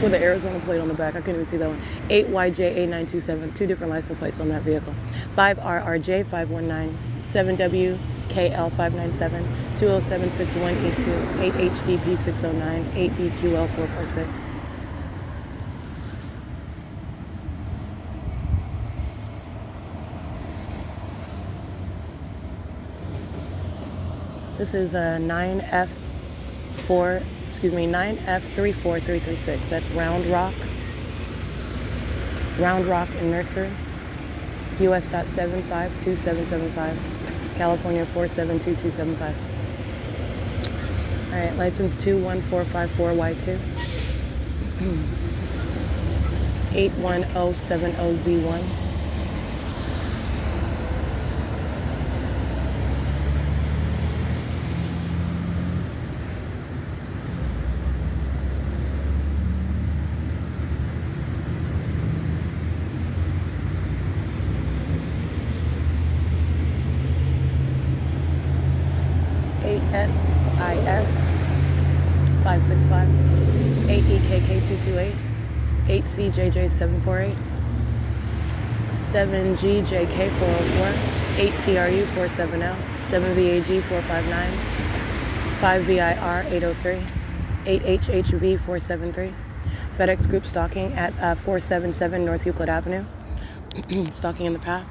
with the Arizona plate on the back. I couldn't even see that one. 8YJ8927. Two different license plates on that vehicle. 5RRJ 519 7WKL 597 20761E2 8HDP 609 8BQL 446. This is a 9F34336. That's Round Rock and Mercer. US.752775. California 472275. Alright, license 21454Y2. 81070Z1. 8 S.I.I.S. 565, 8EKK228, 8CJJ748, 7GJK404, 8TRU470, 7VAG459, 5VIR803, 8HHV473. FedEx Group stalking at 477 North Euclid Avenue. Stalking in the path.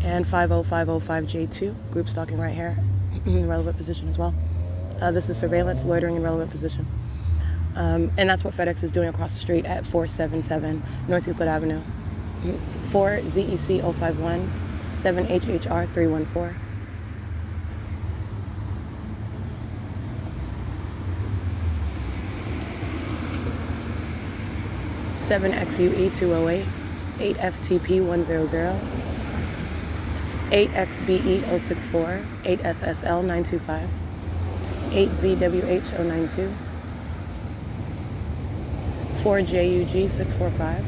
And 50505J2, group stalking right here, in relevant position as well. This is surveillance, loitering in relevant position. And that's what FedEx is doing across the street at 477 North Euclid Avenue. It's 4ZEC051, 7HHR314. 7XUE208, 8FTP100, 8XBE064, 8SSL925, 8ZWH092, 4JUG645,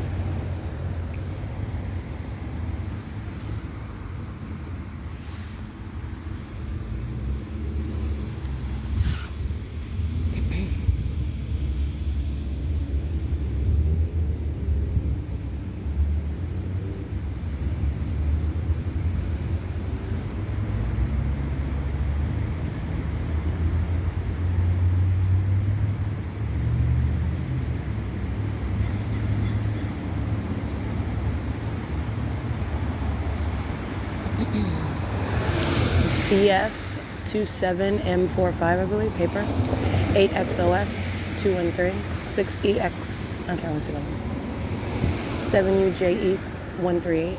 BF27M45, I believe, paper, 8XOF213, 6EX, I can't see that one, 7UJE138,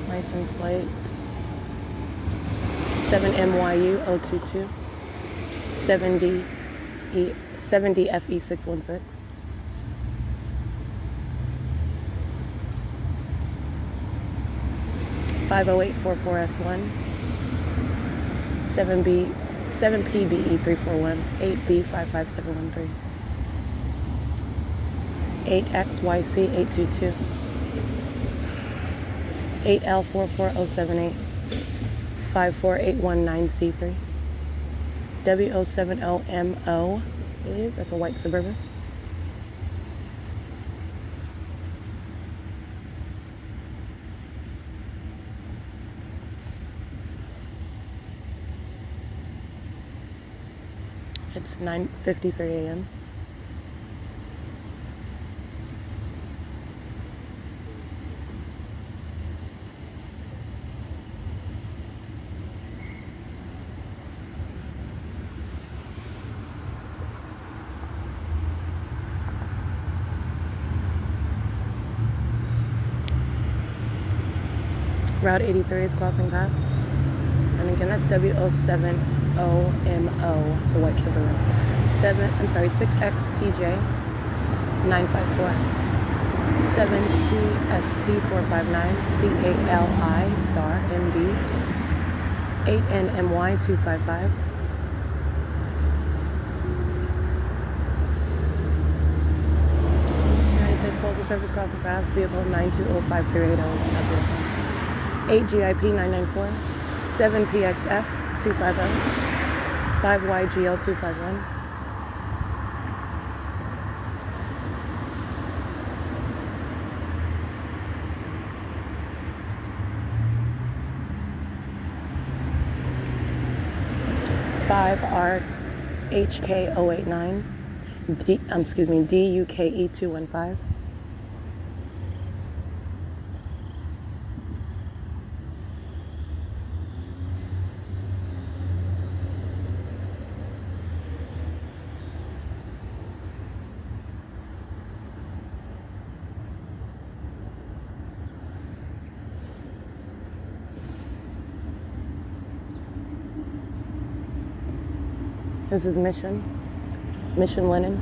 license plates, 7MYU022, 70FE616, 50844S1, 7PBE341, 8B55713, 8XYC822, 8L44078, 54819C3, W070MO, I believe that's a white Suburban. It's 9:53 a.m. Route 83 is crossing path. And again, that's W070MO, the white Suburban. 6XTJ 954. 7CSP459, CALI star MD. 8NMY255. United States Postal Service crossing path, vehicle 9205380. 8GIP994, 7PXF250, 5YGL251, 5RHK089, DUKE215. This is Mission Linen,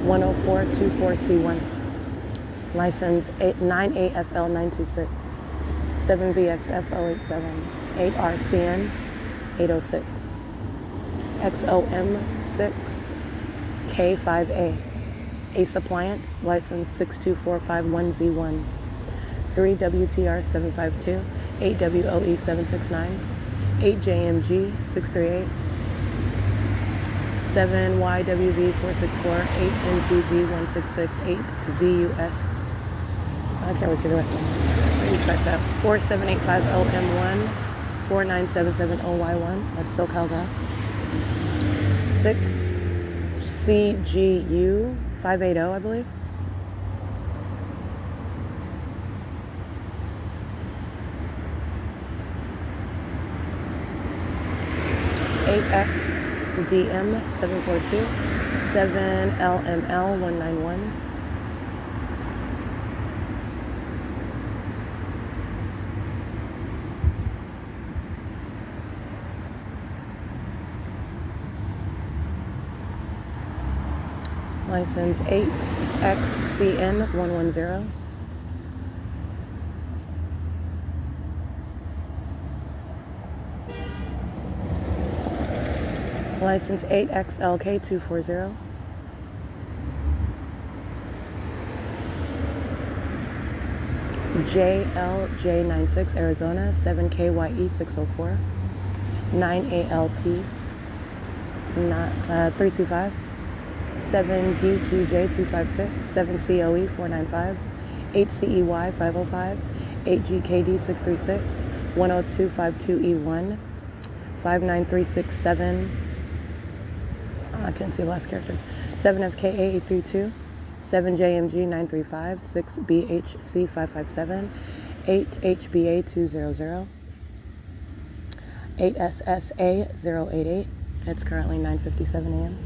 10424C1. License 9AFL926, 7VXF087, 8RCN806, XOM6K5A, Ace Appliance, license 62451Z1. 3WTR 752, 8WOE 769, 8JMG 638, 7YWV 464, 8NTZ 166, 8ZUS. I can't really see the rest of them. Maybe scratch that. 4785LM1, 49770Y1. That's SoCal Gas. 6CGU 580, I believe. 8XDM 742, 7LML 191. License 8XCN 110. License 8XLK 240. JLJ96 Arizona 7KYE 604. 9ALP 325. 7DQJ 256. 7COE 495. 8CEY 505. 8GKD 636. 10252E1. 59367. I can't see the last characters. 7FKA 832, 7JMG 935, 6BHC 557, 8HBA 200, 8SSA 088. It's currently 9:57 a.m.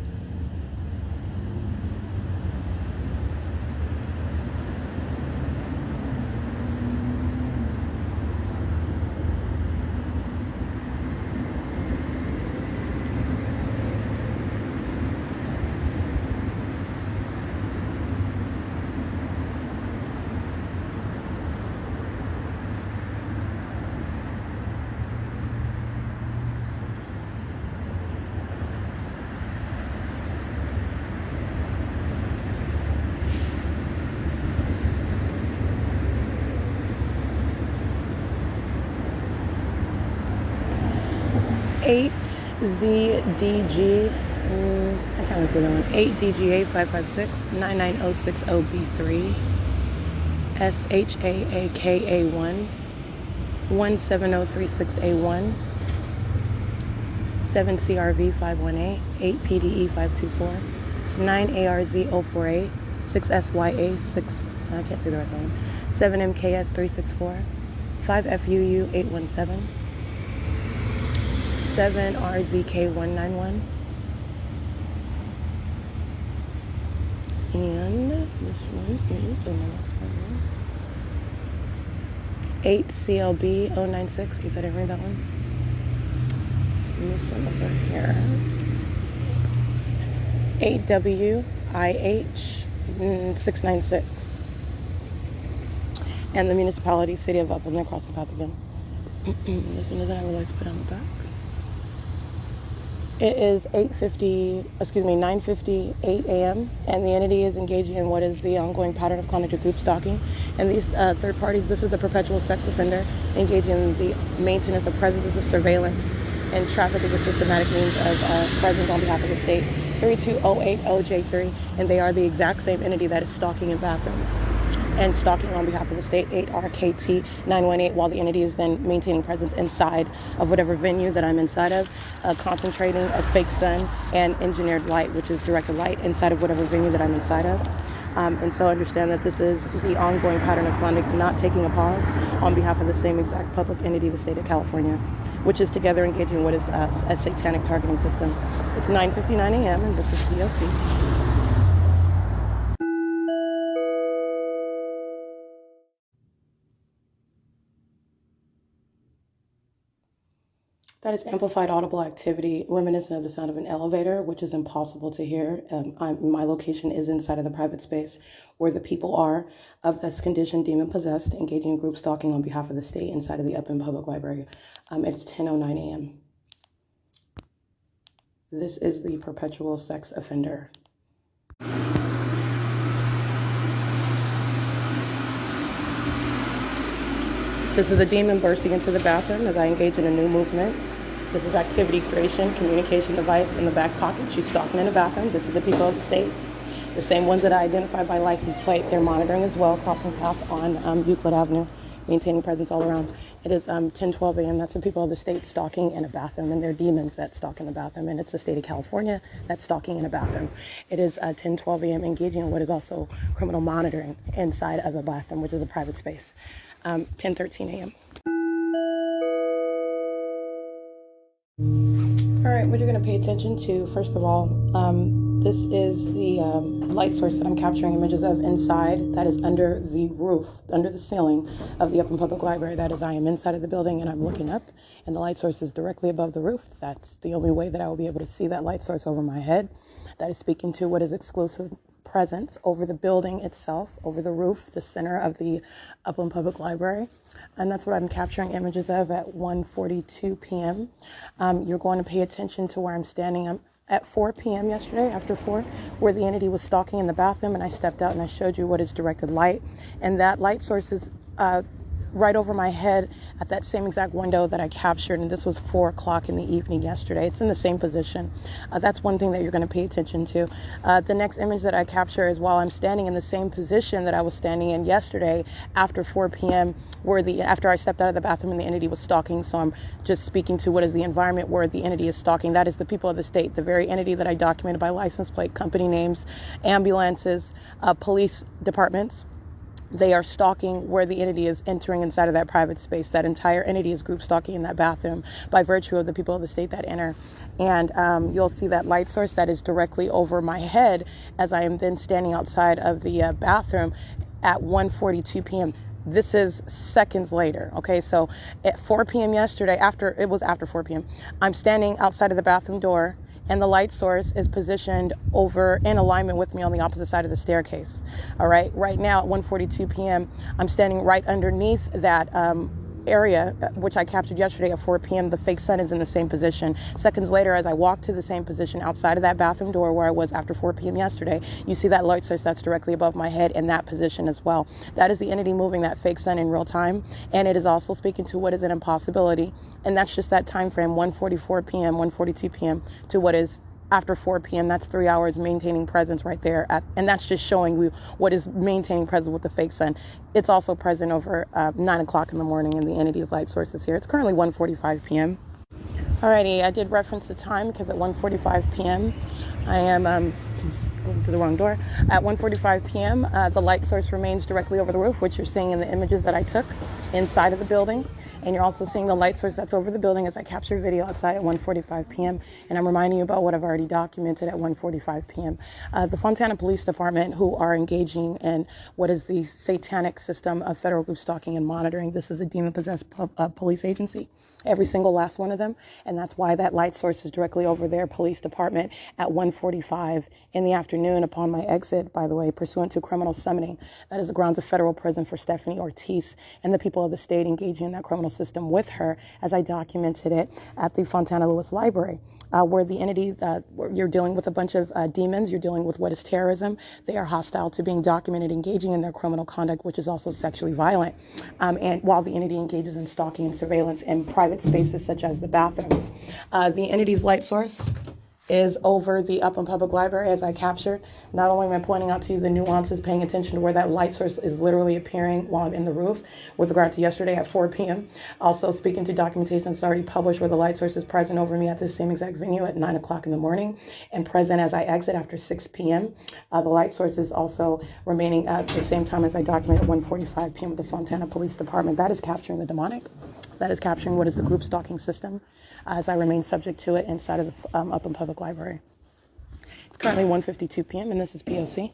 Eight ZDG, I can't see that one. 8DGA 556 99060B3, SHAAKA1, 170368A1, 7CRV 518, 8PDE 524, 9ARZ 048, 6SYA 6, I can't see the rest of them, 7MKS 364, 5FUU 817, 7RZK191, and this one is the last one. 8CLB096, because I didn't read that one. And this one over here. 8WIH696. And the municipality, City of Upland, then cross the path again. This one doesn't have a license put on the back. It is 9:58 a.m. and the entity is engaging in what is the ongoing pattern of conduct of group stalking. And these third parties, this is the perpetual sex offender engaging in the maintenance of presence of surveillance and trafficking with systematic means of presence on behalf of the state. 32080J3, and they are the exact same entity that is stalking in bathrooms and stalking on behalf of the state. 8RKT918, while the entity is then maintaining presence inside of whatever venue that I'm inside of, concentrating a fake sun and engineered light, which is directed light, inside of whatever venue that I'm inside of. And so understand that this is the ongoing pattern of conduct, not taking a pause on behalf of the same exact public entity, the state of California, which is together engaging in what is a satanic targeting system. It's 9:59 a.m. and this is P.O.C. That is amplified audible activity reminiscent of the sound of an elevator, which is impossible to hear. My location is inside of the private space where the people are of this condition, demon-possessed, engaging in group stalking on behalf of the state inside of the Upland Public Library. It's 10:09 a.m. This is the perpetual sex offender. This is a demon bursting into the bathroom as I engage in a new movement. This is activity creation, communication device in the back pocket. She's stalking in the bathroom. This is the people of the state. The same ones that I identified by license plate. They're monitoring as well, crossing path on Euclid Avenue, maintaining presence all around. It is 10:12 a.m. That's the people of the state stalking in a bathroom, and they're demons that stalk in the bathroom, and it's the state of California that's stalking in a bathroom. It is 10:12 a.m. engaging in what is also criminal monitoring inside of a bathroom, which is a private space. 10:13 a.m. All right, what you're going to pay attention to, first of all, this is the light source that I'm capturing images of inside. That is under the roof, under the ceiling of the Upland Public Library. That is, I am inside of the building and I'm looking up, and the light source is directly above the roof. That's the only way that I will be able to see that light source over my head. That is speaking to what is exclusive presence over the building itself, over the roof, the center of the Upland Public Library. And that's what I'm capturing images of at 1:42 p.m. You're going to pay attention to where I'm standing. I'm at 4 p.m. yesterday, after 4, where the entity was stalking in the bathroom, and I stepped out and I showed you what is directed light. And that light source is right over my head at that same exact window that I captured, and this was 4 o'clock in the evening yesterday. It's in the same position. That's one thing that you're going to pay attention to. The next image that I capture is while I'm standing in the same position that I was standing in yesterday after 4 p.m., after I stepped out of the bathroom and the entity was stalking. So I'm just speaking to what is the environment where the entity is stalking. That is the people of the state, the very entity that I documented by license plate, company names, ambulances, police departments. They are stalking where the entity is entering inside of that private space. That entire entity is group stalking in that bathroom by virtue of the people of the state that enter. And you'll see that light source that is directly over my head as I am then standing outside of the bathroom at 1:42 p.m. This is seconds later. Okay, so at 4 p.m. yesterday, after 4 p.m., I'm standing outside of the bathroom door, and the light source is positioned over in alignment with me on the opposite side of the staircase. All right, right now at 1:42 p.m., I'm standing right underneath that area, which I captured yesterday at 4 p.m. The fake sun is in the same position. Seconds later, as I walk to the same position outside of that bathroom door where I was after 4 p.m. yesterday, you see that light source that's directly above my head in that position as well. That is the entity moving that fake sun in real time, and it is also speaking to what is an impossibility, and that's just that time frame, 1:44 p.m., 1:42 p.m. to what is after 4 p.m. That's 3 hours maintaining presence right there. And that's just showing you what is maintaining presence with the fake sun. It's also present over 9 o'clock in the morning, and the entity's light source is here. It's currently 1:45 p.m. Alrighty, I did reference the time because at 1:45 p.m. I am going to the wrong door. At 1:45 p.m., the light source remains directly over the roof, which you're seeing in the images that I took inside of the building. And you're also seeing the light source that's over the building as I capture video outside at 1:45 p.m. And I'm reminding you about what I've already documented at 1:45 p.m. The Fontana Police Department, who are engaging in what is the satanic system of federal group stalking and monitoring. This is a demon-possessed police agency. Every single last one of them. And that's why that light source is directly over their police department at 1:45 in the afternoon upon my exit, by the way, pursuant to criminal summoning. That is the grounds of federal prison for Stephanie Ortiz and the people of the state engaging in that criminal system with her, as I documented it at the Fontana Lewis Library. Where the entity, you're dealing with a bunch of demons, you're dealing with what is terrorism. They are hostile to being documented, engaging in their criminal conduct, which is also sexually violent. And while the entity engages in stalking and surveillance in private spaces such as the bathrooms. The entity's light source is over the Upland Public Library, as I captured. Not only am I pointing out to you the nuances, paying attention to where that light source is literally appearing while I'm in the roof with regard to yesterday at 4 p.m. Also speaking to documentation that's already published where the light source is present over me at this same exact venue at 9 o'clock in the morning and present as I exit after 6 p.m. The light source is also remaining at the same time as I documented at 1:45 p.m. with the Fontana Police Department. That is capturing the demonic. That is capturing what is the group stalking system as I remain subject to it inside of the Upland Public Library. It's currently 1:52 p.m. and this is P.O.C.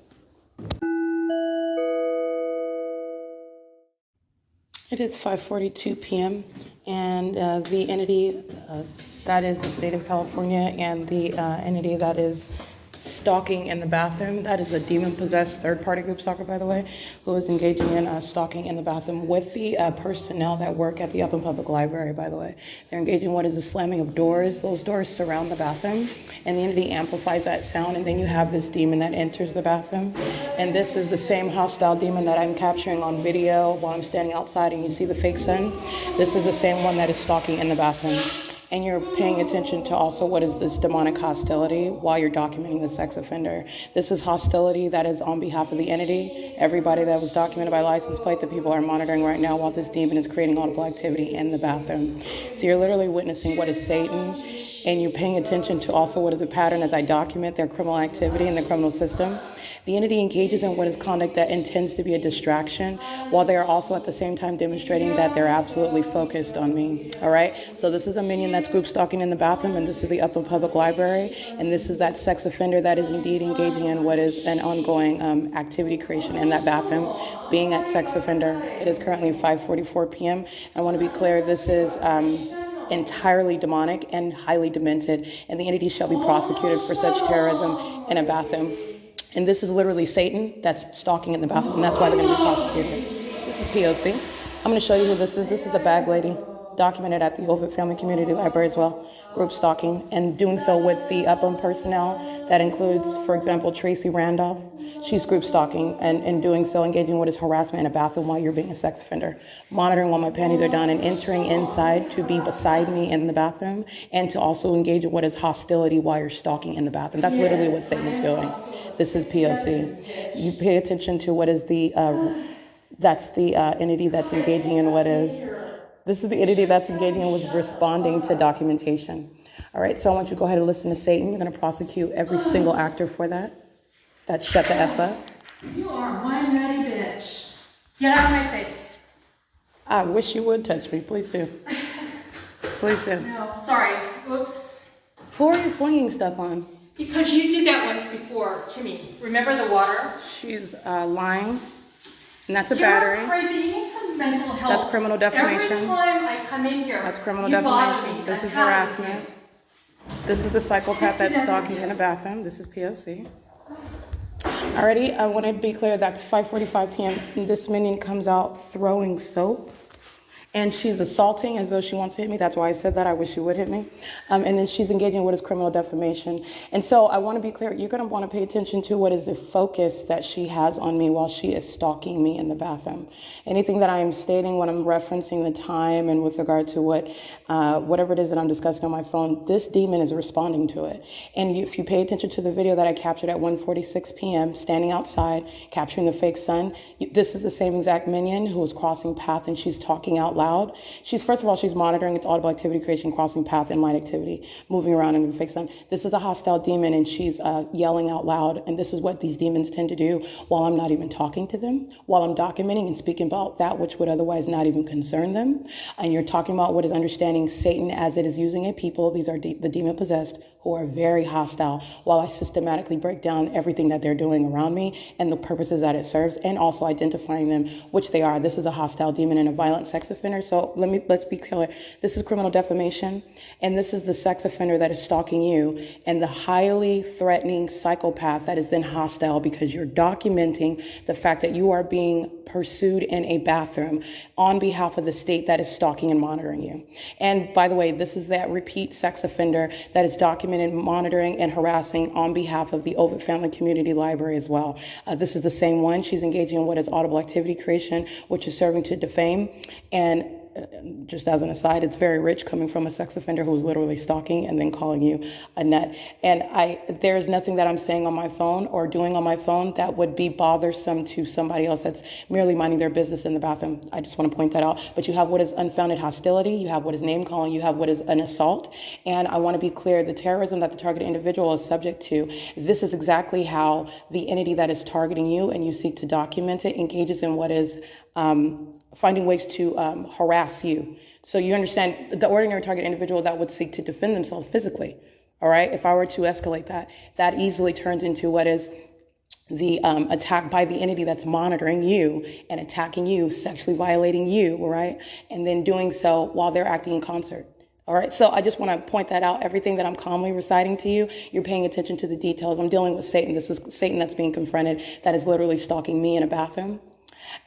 It is 5:42 p.m. and the entity that is the state of California and the entity that is stalking in the bathroom. That is a demon-possessed third-party group stalker, by the way, who is engaging in stalking in the bathroom with the personnel that work at the Upland Public Library, by the way. They're engaging in what is the slamming of doors. Those doors surround the bathroom, and the entity amplifies that sound, and then you have this demon that enters the bathroom. And this is the same hostile demon that I'm capturing on video while I'm standing outside and you see the fake sun. This is the same one that is stalking in the bathroom. And you're paying attention to also what is this demonic hostility while you're documenting the sex offender. This is hostility that is on behalf of the entity. Everybody that was documented by license plate that people are monitoring right now while this demon is creating audible activity in the bathroom. So you're literally witnessing what is Satan, and you're paying attention to also what is a pattern as I document their criminal activity in the criminal system. The entity engages in what is conduct that intends to be a distraction, while they are also at the same time demonstrating that they're absolutely focused on me. All right? So this is a minion that's group stalking in the bathroom, and this is the Upland Public Library, and this is that sex offender that is indeed engaging in what is an ongoing activity creation in that bathroom, being that sex offender. It is currently 5:44 p.m. I want to be clear, this is entirely demonic and highly demented, and the entity shall be prosecuted for such terrorism in a bathroom. And this is literally Satan that's stalking in the bathroom, and that's why they're going to be prosecuted. This is P.O.C. I'm going to show you who this is. This is the bag lady, documented at the Ovid Family Community Library as well, group stalking, and doing so with the Upland personnel. That includes, for example, Tracy Randolph. She's group stalking and doing so, engaging what is harassment in a bathroom while you're being a sex offender, monitoring while my panties are down and entering inside to be beside me in the bathroom, and to also engage in what is hostility while you're stalking in the bathroom. That's literally what Satan is doing. This is P.O.C. You pay attention to what is the, that's the entity that's engaging in what is, this is the entity that's engaging in what's responding to documentation. All right, so I want you to go ahead and listen to Satan. You're going to prosecute every single actor for that. That's shut the F up. You are one nutty bitch. Get out of my face. I wish you would touch me. Please do. Please do. No, sorry. Whoops. Who are you flinging stuff on? Because you did that once before to me. Remember the water? She's lying. And that's a battery. You're crazy. You need some mental health. That's criminal defamation. Every time I come in here, that's criminal you defamation. Me. This is harassment. This is the psychopath that's stalking in a bathroom. This is P.O.C. Alrighty, I want to be clear, that's 5:45 p.m. and this minion comes out throwing soap. And she's assaulting as though she wants to hit me. That's why I said that. I wish she would hit me. And then she's engaging in what is criminal defamation. And so I want to be clear. You're going to want to pay attention to what is the focus that she has on me while she is stalking me in the bathroom. Anything that I am stating when I'm referencing the time and with regard to whatever it is that I'm discussing on my phone, this demon is responding to it. And if you pay attention to the video that I captured at 1:46 p.m., standing outside, capturing the fake sun, this is the same exact minion who was crossing path, and she's talking out loud. First of all, she's monitoring its audible activity creation, crossing path, and light activity, moving around in the fake sun. This is a hostile demon, and she's yelling out loud. And this is what these demons tend to do while I'm not even talking to them, while I'm documenting and speaking about that which would otherwise not even concern them. And you're talking about what is understanding Satan as it is using a people. These are the demon possessed, who are very hostile, while I systematically break down everything that they're doing around me and the purposes that it serves, and also identifying them, which they are. This is a hostile demon and a violent sex offender. So let's be clear. This is criminal defamation, and this is the sex offender that is stalking you, and the highly threatening psychopath that is then hostile because you're documenting the fact that you are being pursued in a bathroom on behalf of the state that is stalking and monitoring you. And by the way, this is that repeat sex offender that is documented, monitoring, and harassing on behalf of the Ovid Family Community Library as well. This is the same one. She's engaging in what is audible activity creation, which is serving to defame. And just as an aside, it's very rich coming from a sex offender who's literally stalking and then calling you a nut. And there's nothing that I'm saying on my phone or doing on my phone that would be bothersome to somebody else that's merely minding their business in the bathroom. I just want to point that out. But you have what is unfounded hostility, you have what is name calling, you have what is an assault. And I want to be clear, the terrorism that the targeted individual is subject to, this is exactly how the entity that is targeting you and you seek to document it engages in what is finding ways to harass you. So you understand, the ordinary target individual that would seek to defend themselves physically, all right? If I were to escalate that easily turns into what is the attack by the entity that's monitoring you and attacking you, sexually violating you, right? And then doing so while they're acting in concert. All right, so I just want to point that out. Everything that I'm calmly reciting to you, you're paying attention to the details. I'm dealing with Satan. This is Satan that's being confronted, that is literally stalking me in a bathroom.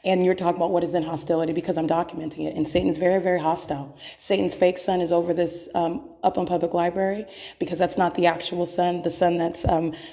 And you're talking about what is in hostility because I'm documenting it. And Satan's very, very hostile. Satan's fake son is over this Upland Public Library because that's not the actual son, the son that's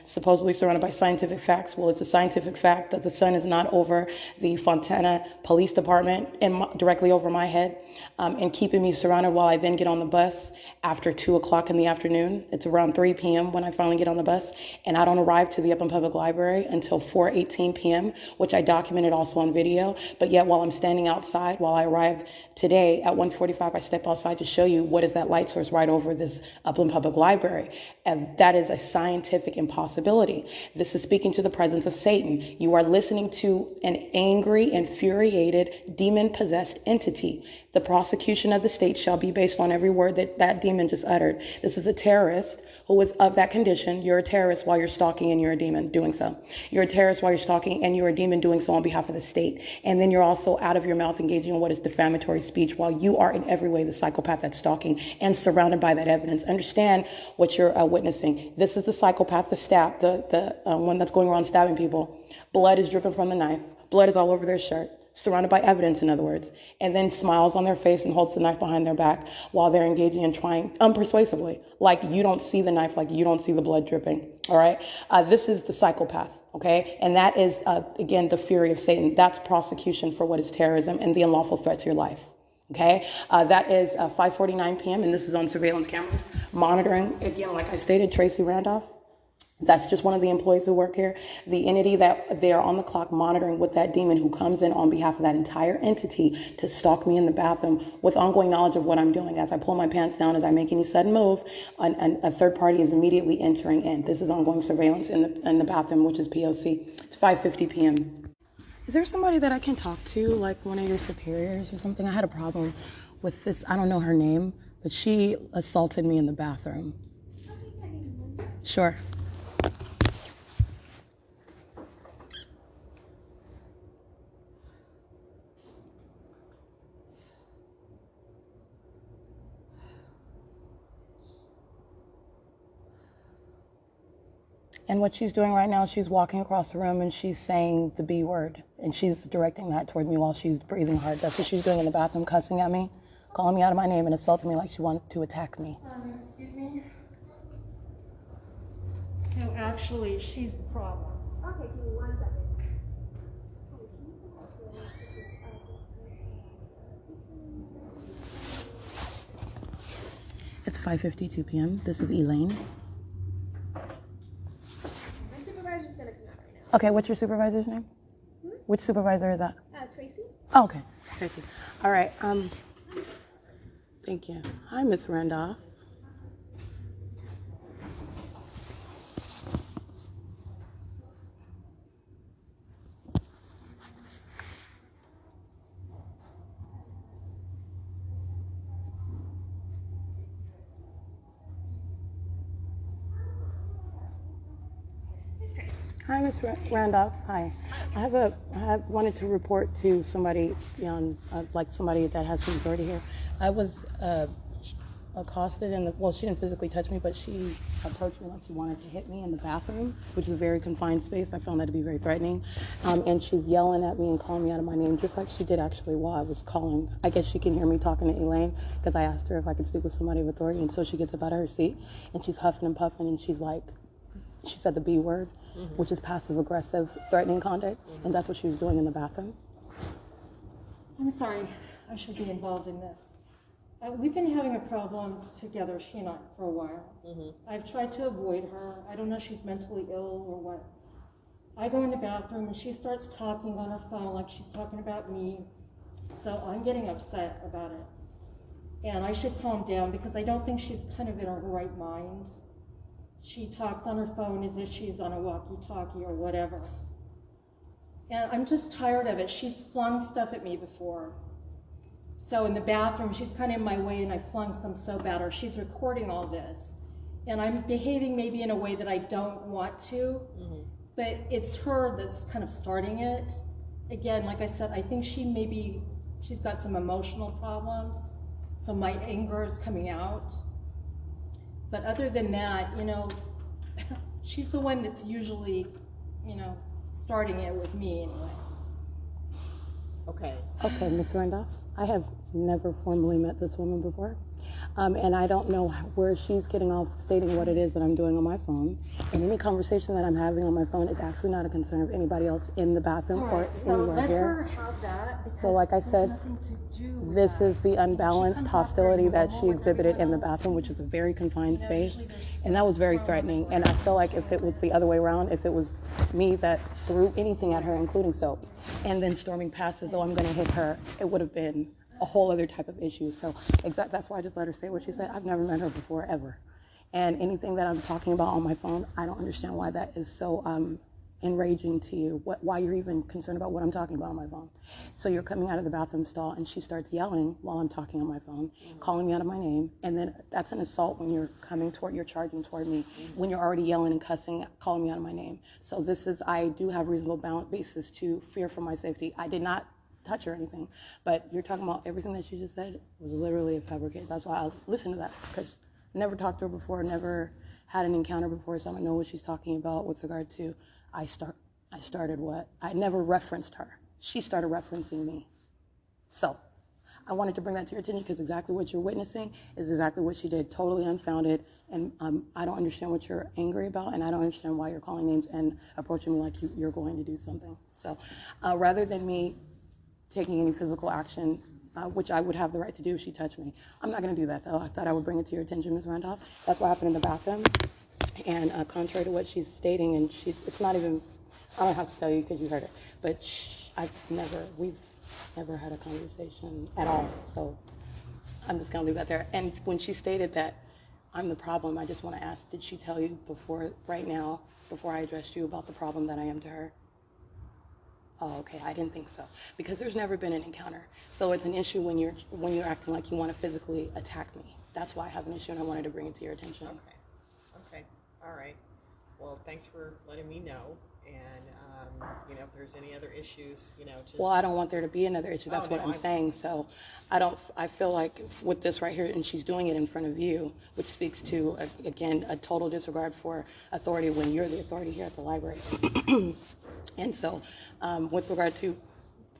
supposedly surrounded by scientific facts. Well, it's a scientific fact that the son is not over the Fontana Police Department and directly over my head and keeping me surrounded while I then get on the bus after 2 o'clock in the afternoon. It's around 3 p.m. when I finally get on the bus. And I don't arrive to the Upland Public Library until 4:18 p.m., which I documented also on video. But yet while I'm standing outside, while I arrived today at 1:45, I step outside to show you what is that light source right over this Upland Public Library. And that is a scientific impossibility. This is speaking to the presence of Satan. You are listening to an angry, infuriated, demon-possessed entity. The prosecution of the state shall be based on every word that that demon just uttered. This is a terrorist who is of that condition. You're a terrorist while you're stalking and you're a demon doing so. You're a terrorist while you're stalking and you're a demon doing so on behalf of the state. And then you're also out of your mouth engaging in what is defamatory speech while you are in every way the psychopath that's stalking and surrounded by that evidence. Understand what you're witnessing. This is the psychopath, the stab, the one that's going around stabbing people. Blood is dripping from the knife. Blood is all over their shirt. Surrounded by evidence, in other words, and then smiles on their face and holds the knife behind their back while they're engaging in trying unpersuasively, like you don't see the knife, like you don't see the blood dripping. All right. This is the psychopath. Okay. And that is, again, the fury of Satan. That's prosecution for what is terrorism and the unlawful threat to your life. Okay. That is 5:49 p.m. and this is on surveillance cameras monitoring. Again, like I stated, Tracy Randolph. That's just one of the employees who work here. The entity that they are on the clock monitoring with that demon who comes in on behalf of that entire entity to stalk me in the bathroom with ongoing knowledge of what I'm doing. As I pull my pants down, as I make any sudden move, a third party is immediately entering in. This is ongoing surveillance in the bathroom, which is P.O.C. It's 5:50 p.m. Is there somebody that I can talk to, like one of your superiors or something? I had a problem with this. I don't know her name, but she assaulted me in the bathroom. Sure. And what she's doing right now, she's walking across the room and she's saying the B word. And she's directing that toward me while she's breathing hard. That's what she's doing in the bathroom, cussing at me, calling me out of my name and assaulting me like she wanted to attack me. Excuse me? No, actually, she's the problem. Okay, give me 1 second. It's 5:52 p.m. This is Elaine. My supervisor's gonna come out right now. Okay, what's your supervisor's name? Which supervisor is that? Tracy? Oh, okay, Tracy. All right, thank you. Hi, Miss Randolph. Hi, Miss Randolph. Hi. I wanted to report to somebody, like somebody that has some authority here. I was accosted, well, she didn't physically touch me, but she approached me like she wanted to hit me in the bathroom, which is a very confined space. I found that to be very threatening. And she's yelling at me and calling me out of my name, just like she did actually while I was calling. I guess she can hear me talking to Elaine, because I asked her if I could speak with somebody of authority, and so she gets up out of her seat, and she's huffing and puffing, and she's like, she said the B word, which is passive-aggressive, threatening conduct, and that's what she was doing in the bathroom. I'm sorry. I should be involved in this. We've been having a problem together, she and I, for a while. I've tried to avoid her. I don't know if she's mentally ill or what. I go in the bathroom and she starts talking on her phone like she's talking about me. So I'm getting upset about it. And I should calm down because I don't think she's kind of in her right mind. She talks on her phone as if she's on a walkie-talkie or whatever. And I'm just tired of it. She's flung stuff at me before. So in the bathroom, she's kind of in my way and I flung some soap at her. She's recording all this. And I'm behaving maybe in a way that I don't want to, but it's her that's kind of starting it. Again, like I said, I think she's got some emotional problems. so my anger is coming out. But other than that, you know, she's the one that's usually, you know, starting it with me anyway. Okay. Okay, Ms. Randolph, I have never formally met this woman before. And I don't know where she's getting off stating what it is that I'm doing on my phone. And any conversation that I'm having on my phone is actually not a concern of anybody else in the bathroom or So anywhere let here. her have that. So like I said, this is the unbalanced hostility that she exhibited in the bathroom, which is a very confined space. And that was very threatening. And I feel like if it was the other way around, if it was me that threw anything at her, including soap, and then storming past as though I'm going to hit her, it would have been a whole other type of issue. So that's why I just let her say what she said. I've never met her before, ever. And anything that I'm talking about on my phone, I don't understand why that is so enraging to you, why you're even concerned about what I'm talking about on my phone. So you're coming out of the bathroom stall and she starts yelling while I'm talking on my phone, calling me out of my name, and then that's an assault when you're you're charging toward me, when you're already yelling and cussing, calling me out of my name. So I do have reasonable basis to fear for my safety. I did not touch or anything, but you're talking about everything that she just said was literally a fabricate. That's why I'll listen to that, because I never talked to her before, never had an encounter before, so I don't know what she's talking about with regard to I started what? I never referenced her. She started referencing me. So I wanted to bring that to your attention because exactly what you're witnessing is exactly what she did, totally unfounded, and I don't understand what you're angry about, and I don't understand why you're calling names and approaching me like you're going to do something. So rather than me taking any physical action, which I would have the right to do if she touched me, I'm not going to do that, though. I thought I would bring it to your attention, Ms. Randolph. That's what happened in the bathroom. And contrary to what she's stating, and it's not even, I don't have to tell you because you heard it, but we've never had a conversation at all. So I'm just going to leave that there. And when she stated that I'm the problem, I just want to ask, did she tell you right now, before I addressed you, about the problem that I am to her? Oh, okay, I didn't think so. Because there's never been an encounter. So it's an issue when you're acting like you want to physically attack me. That's why I have an issue, and I wanted to bring it to your attention. Okay. All right. Well, thanks for letting me know. And, if there's any other issues, just... Well, I don't want there to be another issue. That's what I'm saying. So I feel like with this right here, and she's doing it in front of you, which speaks to, again, a total disregard for authority when you're the authority here at the library. And so with regard to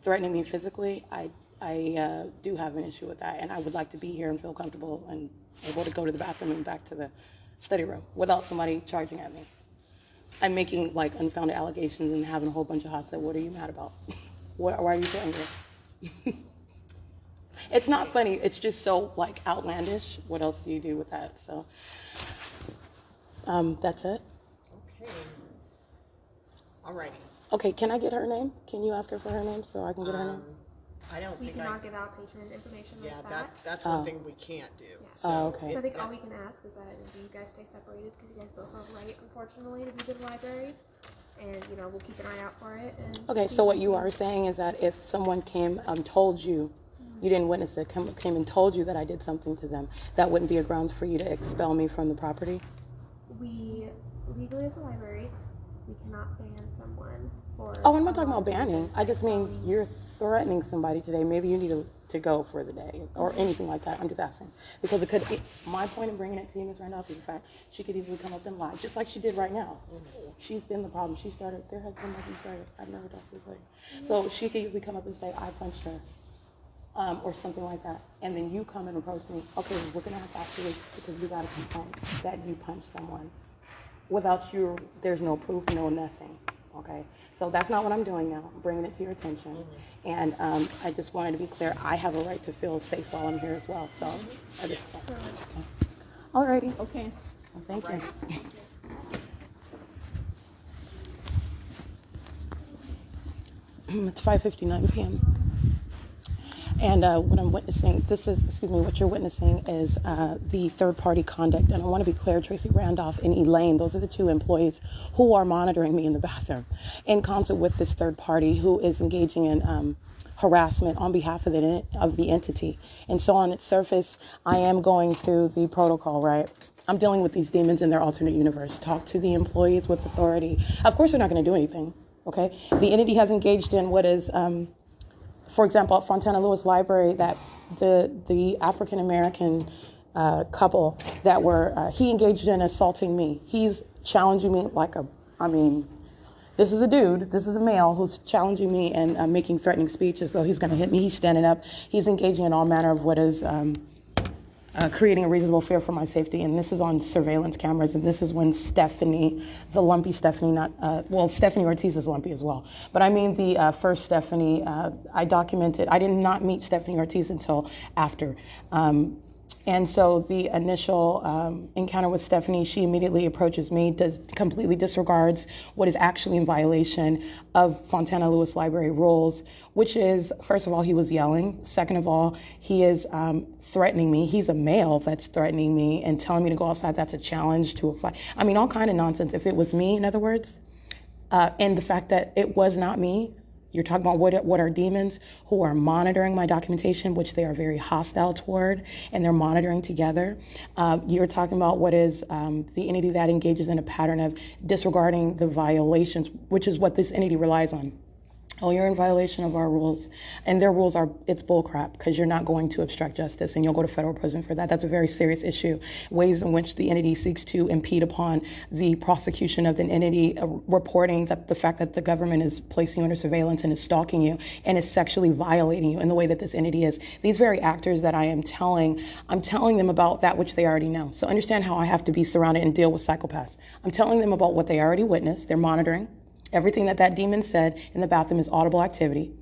threatening me physically, I do have an issue with that. And I would like to be here and feel comfortable and able to go to the bathroom and back to the study room without somebody charging at me. I'm making like unfounded allegations and having a whole bunch of hostility. What are you mad about? Why are you so angry? It's not funny. It's just so like outlandish. What else do you do with that? So that's it. Okay. All righty. Okay, can I get her name? Can you ask her for her name so I can get her name? I don't We think cannot give out patron information Yeah, like that. that's one thing we can't do. Yeah. So okay. So I think all we can ask is that you guys stay separated because you guys both have right, unfortunately, to be to the library. And, we'll keep an eye out for it. And Okay, so what you are saying is that if someone came told you, you didn't witness it, came and told you that I did something to them, that wouldn't be a grounds for you to expel me from the property? We, legally as a library, we cannot ban someone for... Oh, I'm not talking about banning. I just mean you're threatening somebody today. Maybe you need to go for the day or anything like that. I'm just asking. Because my point in bringing it to you, Ms. Randolph, is the fact she could easily come up and lie, just like she did right now. She's been the problem. There has been nothing started. I've never talked to this lady. So she could easily come up and say, I punched her, or something like that. And then you come and approach me. Okay, we're going to have to actually, because we got a complaint that you punched someone. Without you, there's no proof, no nothing. Okay? So that's not what I'm doing now. I'm bringing it to your attention. And I just wanted to be clear, I have a right to feel safe while I'm here as well. So I just... Okay. All righty. Okay. Well, thank you. It's 5:59 p.m. And what I'm witnessing, what you're witnessing is the third-party conduct. And I want to be clear, Tracy Randolph and Elaine, those are the two employees who are monitoring me in the bathroom in concert with this third party who is engaging in harassment on behalf of the entity. And so on its surface, I am going through the protocol, right? I'm dealing with these demons in their alternate universe. Talk to the employees with authority. Of course, they're not going to do anything, okay? The entity has engaged in what is... for example, at Fontana Lewis Library, that the African American couple that were, he engaged in assaulting me. He's challenging me this is a dude, this is a male who's challenging me and making threatening speech as though he's going to hit me. He's standing up. He's engaging in all manner of what is creating a reasonable fear for my safety. And this is on surveillance cameras. And this is when Stephanie, the lumpy Stephanie, Stephanie Ortiz is lumpy as well. But I mean the first Stephanie, I did not meet Stephanie Ortiz until after. And so the initial encounter with Stephanie, she immediately approaches me, completely disregards what is actually in violation of Fontana Lewis Library rules, which is, first of all, he was yelling. Second of all, he is threatening me. He's a male that's threatening me and telling me to go outside. That's a challenge to a fight. I mean, all kind of nonsense. If it was me, in other words, and the fact that it was not me. You're talking about what are demons who are monitoring my documentation, which they are very hostile toward, and they're monitoring together. You're talking about what is the entity that engages in a pattern of disregarding the violations, which is what this entity relies on. Oh, you're in violation of our rules. And their rules are, it's bullcrap, because you're not going to obstruct justice, and you'll go to federal prison for that. That's a very serious issue. Ways in which the entity seeks to impede upon the prosecution of an entity, reporting that the fact that the government is placing you under surveillance and is stalking you and is sexually violating you in the way that this entity is. These very actors that I'm telling them about that which they already know. So understand how I have to be surrounded and deal with psychopaths. I'm telling them about what they already witnessed. They're monitoring. Everything that demon said in the bathroom is audible activity.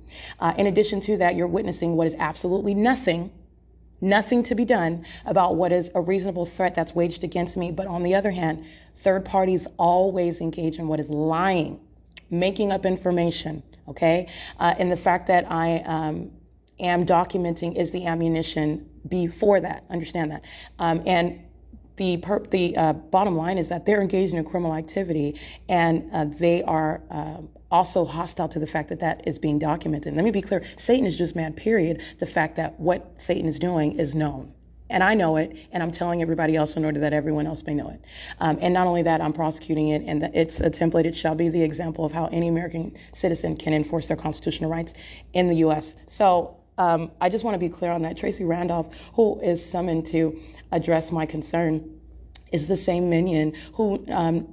In addition to that, you're witnessing what is absolutely nothing to be done about what is a reasonable threat that's waged against me. But on the other hand, third parties always engage in what is lying, making up information, okay? And the fact that I am documenting is the ammunition before that. Understand that. And the bottom line is that they're engaged in criminal activity, and they are also hostile to the fact that is being documented. Let me be clear. Satan is just mad, period. The fact that what Satan is doing is known. And I know it, and I'm telling everybody else in order that everyone else may know it. And not only that, I'm prosecuting it, and it's a template. It shall be the example of how any American citizen can enforce their constitutional rights in the U.S. So I just want to be clear on that. Tracy Randolph, who is summoned to address my concern, is the same minion who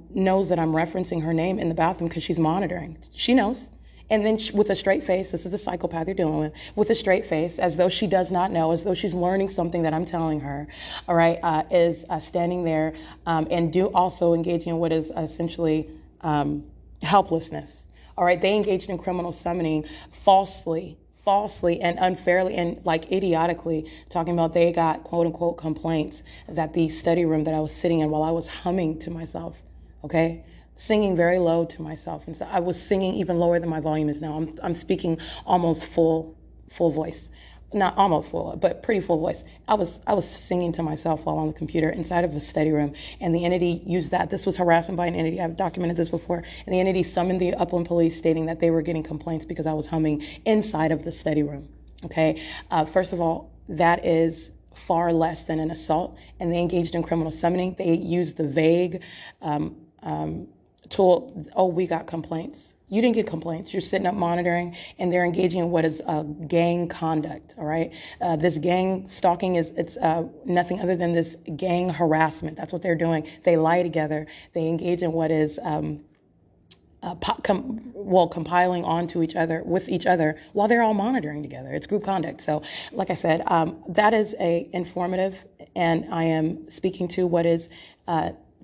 knows that I'm referencing her name in the bathroom because she's monitoring. She knows. And then with a straight face, this is the psychopath you're dealing with a straight face, as though she does not know, as though she's learning something that I'm telling her, all right, is standing there and also engaging in what is essentially helplessness. All right, they engaged in criminal summoning falsely and unfairly and like idiotically, talking about they got quote unquote complaints that the study room that I was sitting in while I was humming to myself, okay, singing very low to myself. And so I was singing even lower than my volume is now. I'm speaking almost full voice. Not almost full, but pretty full voice. I was singing to myself while on the computer inside of a study room, and the entity used that. This was harassment by an entity. I've documented this before. And the entity summoned the Upland Police, stating that they were getting complaints because I was humming inside of the study room. Okay. First of all, that is far less than an assault, and they engaged in criminal summoning. They used the vague tool. Oh, we got complaints. You didn't get complaints. You're sitting up monitoring, and they're engaging in what is gang conduct, all right? This gang stalking it's nothing other than this gang harassment. That's what they're doing. They lie together. They engage in what is compiling onto each other, with each other, while they're all monitoring together. It's group conduct. So, like I said, that is informative, and I am speaking to what is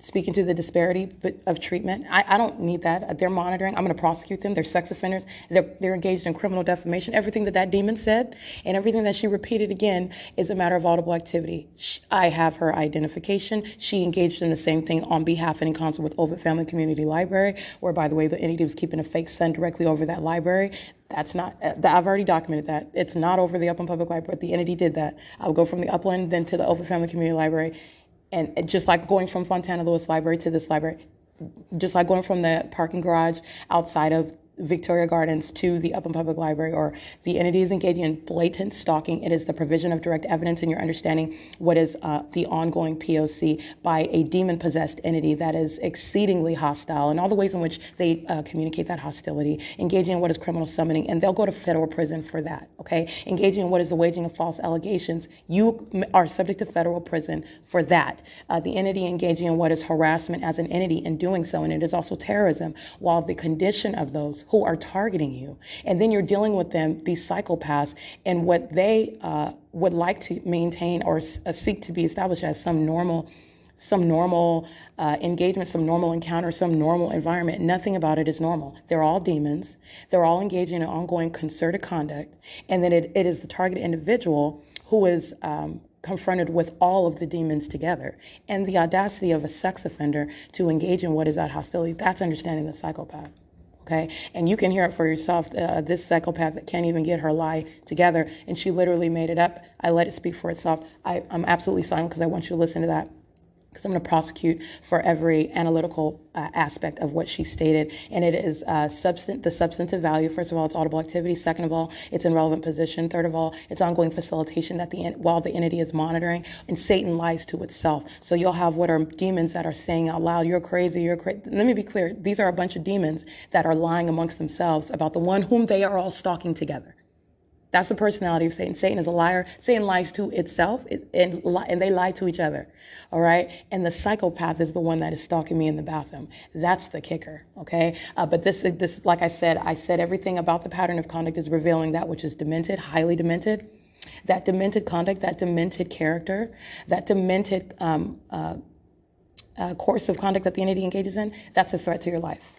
speaking to the disparity of treatment. I don't need that. They're monitoring. I'm going to prosecute them. They're sex offenders. They're engaged in criminal defamation. Everything that demon said and everything that she repeated again is a matter of audible activity. I have her identification. She engaged in the same thing on behalf and in concert with Ovid Family Community Library, where, by the way, the entity was keeping a fake son directly over that library. That's not, I've already documented that. It's not over the Upland Public Library. The entity did that. I would go from the Upland, then to the Ovid Family Community Library. And just like going from Fontana Lewis Library to this library, just like going from the parking garage outside of Victoria Gardens to the Upland Public Library, or the entity is engaging in blatant stalking. It is the provision of direct evidence in your understanding what is the ongoing P.O.C. by a demon-possessed entity that is exceedingly hostile, and all the ways in which they communicate that hostility, engaging in what is criminal summoning, and they'll go to federal prison for that, okay? Engaging in what is the waging of false allegations, you are subject to federal prison for that. The entity engaging in what is harassment as an entity in doing so, and it is also terrorism, while the condition of those who are targeting you, and then you're dealing with them, these psychopaths, and what they would like to maintain or seek to be established as some normal engagement, some normal encounter, some normal environment. Nothing about it is normal. They're all demons. They're all engaging in ongoing concerted conduct, and then it is the targeted individual who is confronted with all of the demons together. And the audacity of a sex offender to engage in what is that hostility, that's understanding the psychopath. Okay, and you can hear it for yourself. This psychopath that can't even get her lie together, and she literally made it up. I let it speak for itself. I'm absolutely silent because I want you to listen to that, because I'm going to prosecute for every analytical aspect of what she stated. And it is the substantive value. First of all, it's audible activity. Second of all, it's in relevant position. Third of all, it's ongoing facilitation that while the entity is monitoring, and Satan lies to itself. So you'll have what are demons that are saying out loud, you're crazy, you're crazy. Let me be clear. These are a bunch of demons that are lying amongst themselves about the one whom they are all stalking together. That's the personality of Satan. Satan is a liar. Satan lies to itself, and they lie to each other. All right? And the psychopath is the one that is stalking me in the bathroom. That's the kicker. Okay? But this, like I said everything about the pattern of conduct is revealing that which is demented, highly demented. That demented conduct, that demented character, that demented course of conduct that the entity engages in, that's a threat to your life.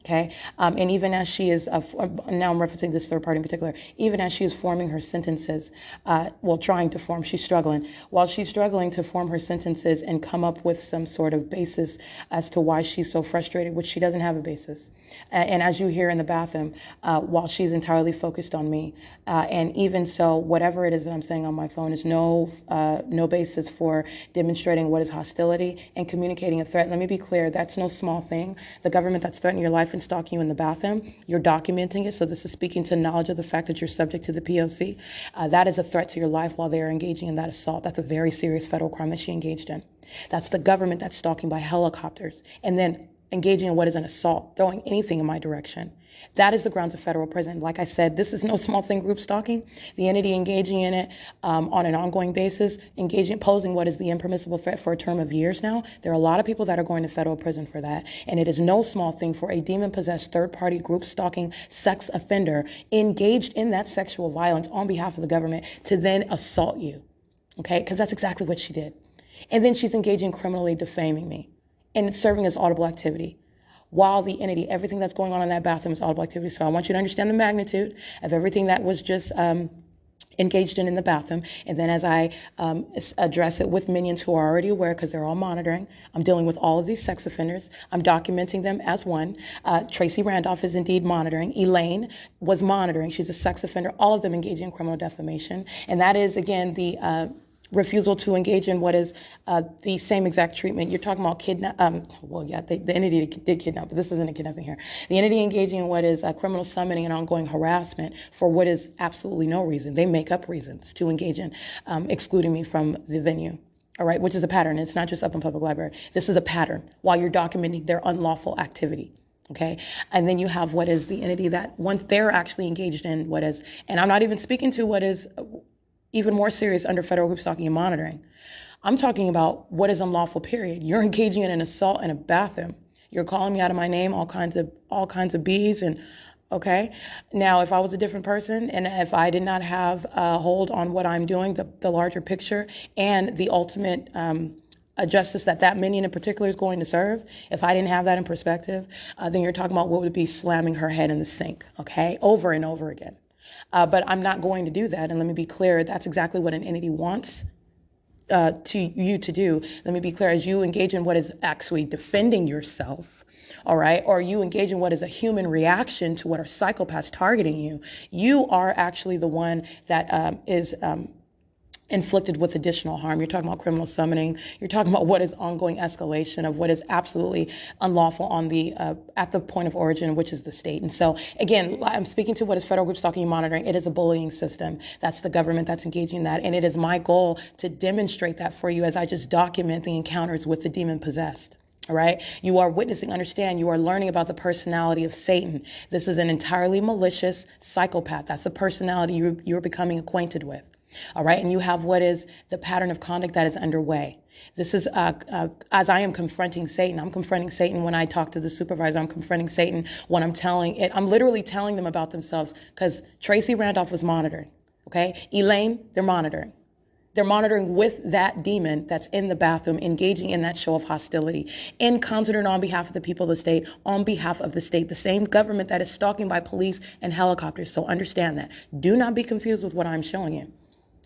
Okay, and even as she is, now I'm referencing this third party in particular, even as she is forming her sentences, trying to form, she's struggling. While she's struggling to form her sentences and come up with some sort of basis as to why she's so frustrated, which she doesn't have a basis. And as you hear in the bathroom, while she's entirely focused on me, and even so, whatever it is that I'm saying on my phone is no basis for demonstrating what is hostility and communicating a threat. Let me be clear, that's no small thing. The government that's threatening your life and stalking you in the bathroom, you're documenting it, so this is speaking to knowledge of the fact that you're subject to the P.O.C. That is a threat to your life while they are engaging in that assault. That's a very serious federal crime that she engaged in. That's the government that's stalking by helicopters and then engaging in what is an assault, throwing anything in my direction. That is the grounds of federal prison. Like I said, this is no small thing, group stalking. The entity engaging in it on an ongoing basis, posing what is the impermissible threat for a term of years now. There are a lot of people that are going to federal prison for that. And it is no small thing for a demon-possessed third-party group stalking sex offender engaged in that sexual violence on behalf of the government to then assault you. Okay? Because that's exactly what she did. And then she's engaging criminally defaming me and it's serving as audible activity. While the entity, everything that's going on in that bathroom is audible activity. So I want you to understand the magnitude of everything that was just engaged in the bathroom. And then as I address it with minions who are already aware, because they're all monitoring, I'm dealing with all of these sex offenders. I'm documenting them as one. Tracy Randolph is indeed monitoring. Elaine was monitoring. She's a sex offender. All of them engaging in criminal defamation. And that is, again, the refusal to engage in what is the same exact treatment. You're talking about the entity did kidnap, but this isn't a kidnapping here. The entity engaging in what is criminal summoning and ongoing harassment for what is absolutely no reason. They make up reasons to engage in excluding me from the venue. All right, which is a pattern. It's not just up in public library. This is a pattern while you're documenting their unlawful activity. Okay, and then you have what is the entity that once they're actually engaged in what is, and I'm not even speaking to what is even more serious under federal group stalking and monitoring. I'm talking about what is unlawful, period. You're engaging in an assault in a bathroom. You're calling me out of my name, all kinds of B's, and okay. Now, if I was a different person and if I did not have a hold on what I'm doing, the larger picture and the ultimate justice that minion in particular is going to serve, if I didn't have that in perspective, then you're talking about what would be slamming her head in the sink, okay, over and over again. But I'm not going to do that. And let me be clear, that's exactly what an entity wants to you to do. Let me be clear, as you engage in what is actually defending yourself, all right, or you engage in what is a human reaction to what are psychopaths targeting you, you are actually the one that is inflicted with additional harm. You're talking about criminal summoning. You're talking about what is ongoing escalation of what is absolutely unlawful on the at the point of origin, which is the state. And so, again, I'm speaking to what is federal group stalking and monitoring. It is a bullying system. That's the government that's engaging in that. And it is my goal to demonstrate that for you as I just document the encounters with the demon possessed. All right. You are witnessing, understand, you are learning about the personality of Satan. This is an entirely malicious psychopath. That's the personality you're becoming acquainted with. All right. And you have what is the pattern of conduct that is underway. This is as I am confronting Satan. I'm confronting Satan when I talk to the supervisor. I'm confronting Satan when I'm literally telling them about themselves, because Tracy Randolph was monitoring. OK, Elaine, they're monitoring. They're monitoring with that demon that's in the bathroom, engaging in that show of hostility, in concert and on behalf of the people of the state, on behalf of the state, the same government that is stalking by police and helicopters. So understand that. Do not be confused with what I'm showing you.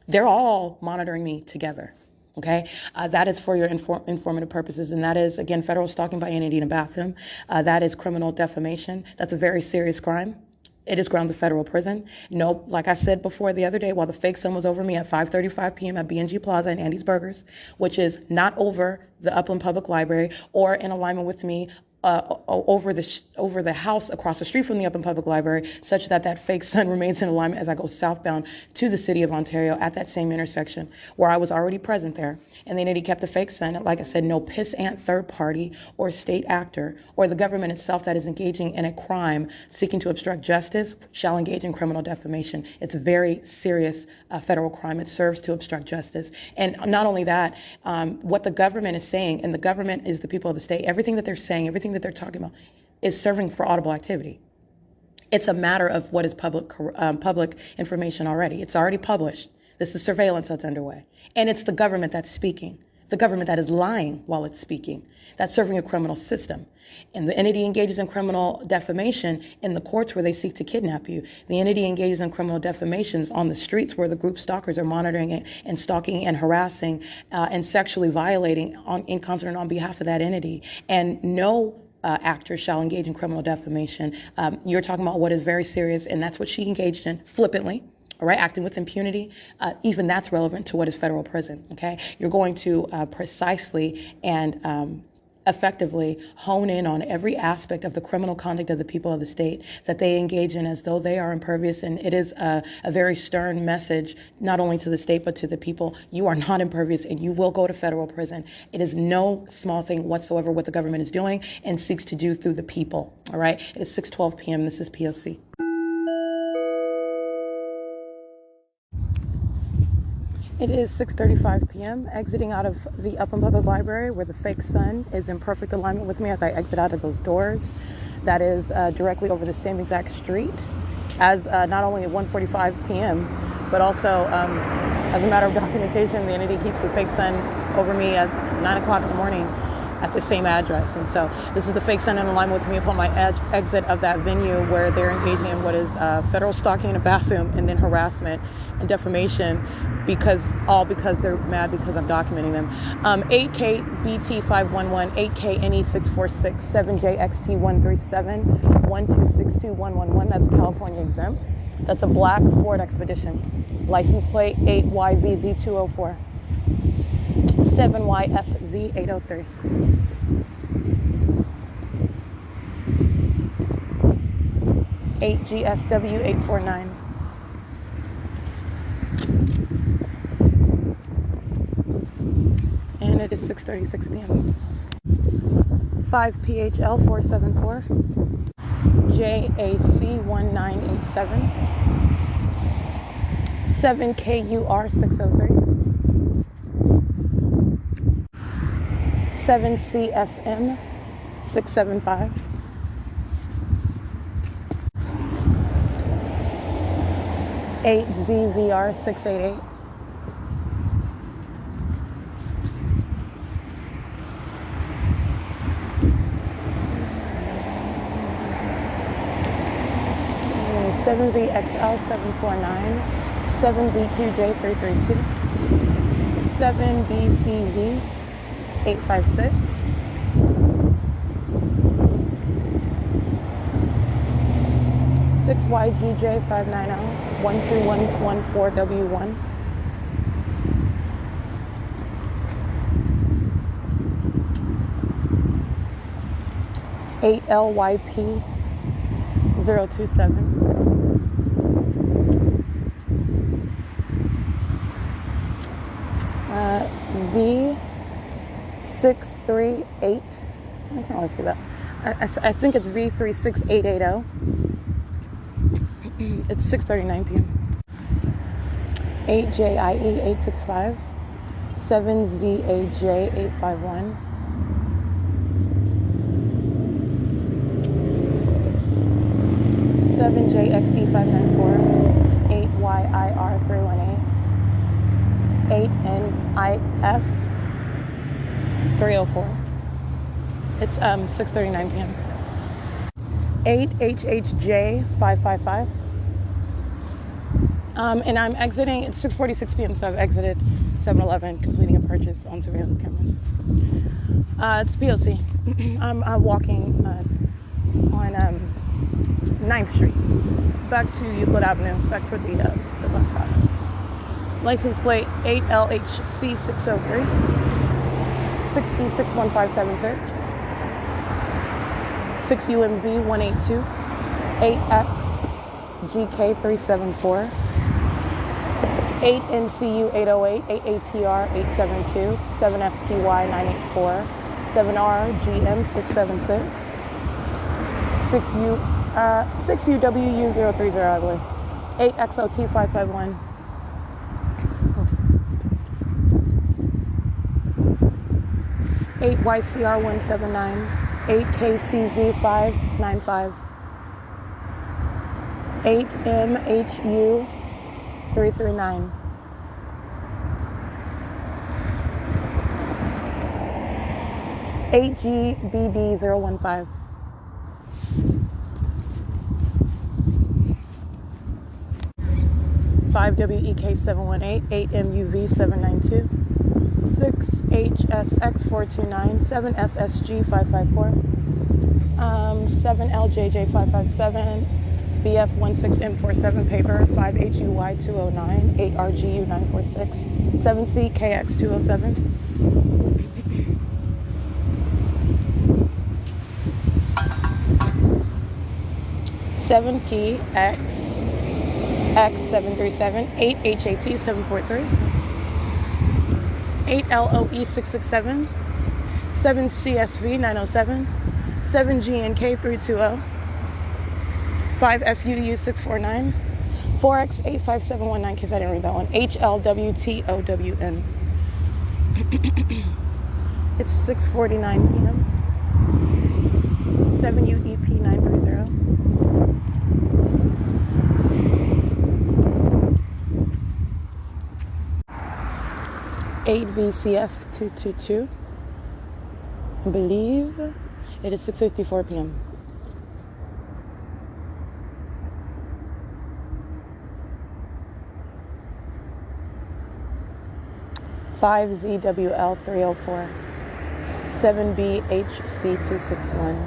They're all monitoring me together. Okay, that is for your informative purposes, and that is, again, federal stalking by entity in a bathroom. That is criminal defamation. That's a very serious crime. It is grounds of federal prison. Nope, like I said before the other day, while the fake sun was over me at 5:35 p.m. at B&G Plaza and Andy's Burgers, which is not over the Upland Public Library or in alignment with me over the house across the street from the Upland Public Library, such that that fake sun remains in alignment as I go southbound to the city of Ontario at that same intersection where I was already present there. And the entity kept the fake sun. Like I said, no pissant third party or state actor or the government itself that is engaging in a crime seeking to obstruct justice shall engage in criminal defamation. It's a very serious federal crime. It serves to obstruct justice. And not only that, what the government is saying, and the government is the people of the state, everything that they're saying, everything that they're talking about is serving for audible activity. It's a matter of what is public information already. It's already published. This is surveillance that's underway. And it's the government that's speaking. The government that is lying while it's speaking. That's serving a criminal system. And the entity engages in criminal defamation in the courts where they seek to kidnap you. The entity engages in criminal defamations on the streets where the group stalkers are monitoring it and stalking and harassing and sexually violating in concert and on behalf of that entity. And no actor shall engage in criminal defamation. You're talking about what is very serious, and that's what she engaged in flippantly. All right, acting with impunity, even that's relevant to what is federal prison, okay? You're going to precisely and effectively hone in on every aspect of the criminal conduct of the people of the state that they engage in as though they are impervious. And it is a very stern message, not only to the state, but to the people. You are not impervious and you will go to federal prison. It is no small thing whatsoever what the government is doing and seeks to do through the people, all right? It is 6:12 p.m. This is P.O.C. It is 6:35 p.m., exiting out of the Upland Public Library where the fake sun is in perfect alignment with me as I exit out of those doors. That is directly over the same exact street as not only at 1:45 p.m., but also as a matter of documentation, the entity keeps the fake sun over me at 9 o'clock in the morning at the same address. And so this is the fake sun in alignment with me upon my exit of that venue where they're engaging in what is federal stalking in a bathroom and then harassment and defamation because they're mad because I'm documenting them. 8KBT511, 8KNE646, 7JXT137, 1262111. That's California exempt. That's a black Ford Expedition. License plate 8YVZ204. 7YFV803. GSW849. And it is 6:36 p.m. 5PHL474. JAC1987. 7KUR603. 7CFM 675. 8ZVR 688. 7VXL 749. 7VQJ332. 7BCV 856. 6YGJ590 12114W1. 8LYP 027. V638. I can't really see that. I think it's V36880. It's 6:39 p.m. 8JIE 865. 7ZAJ 851. 7JXE 594. 8YIR 318. 8NIF 304. It's 6:39 p.m. 8HHJ 555. And I'm exiting. It's 6:46 p.m. So I've exited 7-Eleven, completing a purchase on surveillance cameras. It's P.O.C. I'm walking on 9th Street, back to Euclid Avenue, back toward the bus stop. License plate 8LHC 603, 6E61576, 6UMV 182, 8XGK374, 8NCU 808, 8ATR 872, 7FPY 984, 7RGM 676, 6UWU 030, I believe, 8XOT 551, 8YCR 179, 8KCZ 595, 8MHU 339, 8GBD 015, 5WEK 718, 8MUV 792, 6HSX 429, 7SSG 554, 7LJJ 557, BF 16M47 paper, 5HUY 209, 8RGU 946, 7CKX 207, 7PX X737, 8HAT 743, 8LOE 667, 7CSV 907, 7GNK 320, 5FUU 649, 4X 85719, because I didn't read that one, HLWTOWN. It's 6:49 p.m. 7UEP 930. 8VCF 222. I believe it is 6:54 p.m. Five ZWL 304, 7BHC 261.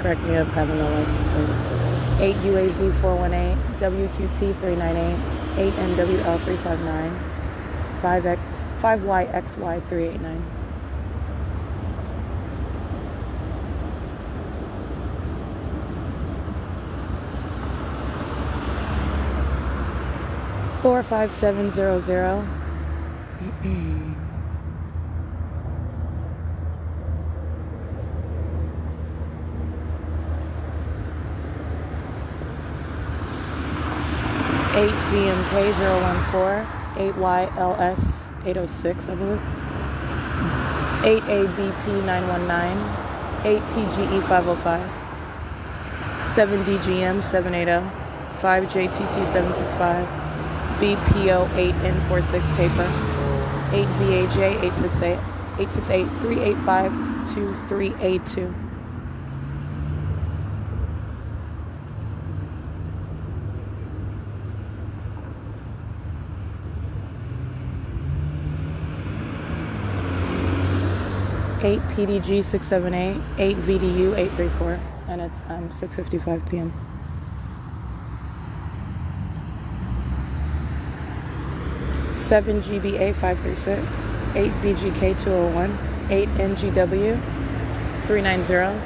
Correct me if having no license plate. 8UAZ 418, WQT 398, 8NWL 359, 5YXY 389. 45700. 8ZMK014, 8YLS 806, I believe, 8ABP919, 8PGE 505, 7DGM 780, 5JTT 765, BPO8N46 paper, 8VAJ 868, 868 385 2382. 8 PDG 678, 8 VDU 834, and it's 6:55 p.m. 7GBA 536, 8ZGK 201, 8NGW 390,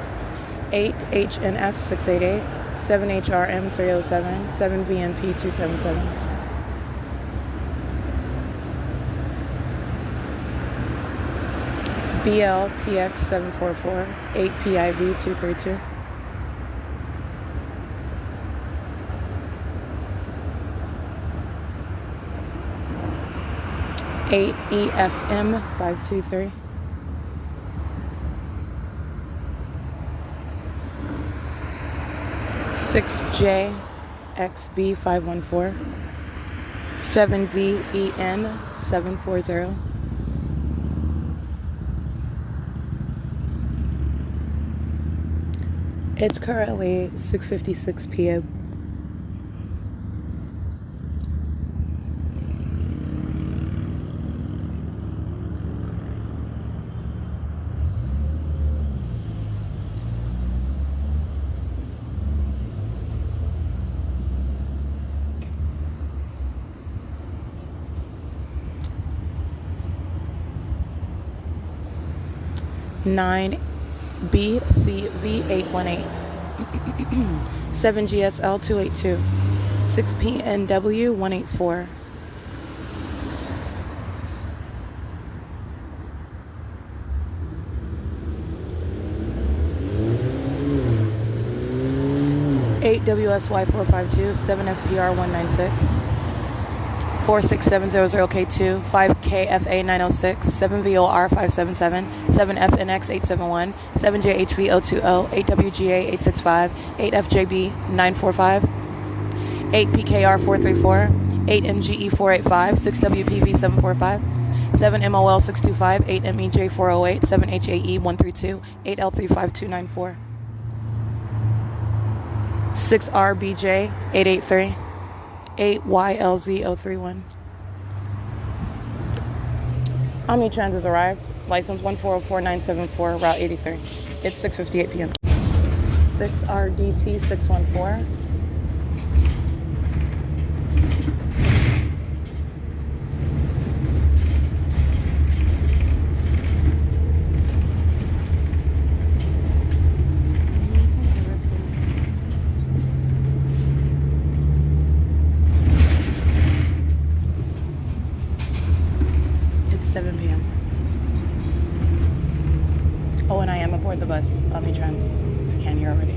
8HNF 688, 7HRM 307, 7VMP 277. BLPX 744, 8PIV 232. Eight EFM 523. 6JXB 514. 7DEN 740. It's currently 6:56 p.m. Nine BCV 818. 7GSL 282. 6PNW 184. 8WSY 452. 7FPR 196. 46700K2, 5KFA 906, 7VOR 577, 7FNX 871, 7JHV 020, 8WGA 865, 8FJB 945, 8PKR 434, 8MGE 485, 6WPV 745, 7MOL 625, 8MEJ 408, 7HAE 132, 8L35294, 6RBJ 883, 8YLZ 031. Omnitrans has arrived. License 1404974, Route 83. It's 6:58 p.m. 6RDT 614. It's 7 p.m. Oh, and I am aboard the bus, Omnitrans. I can't hear already.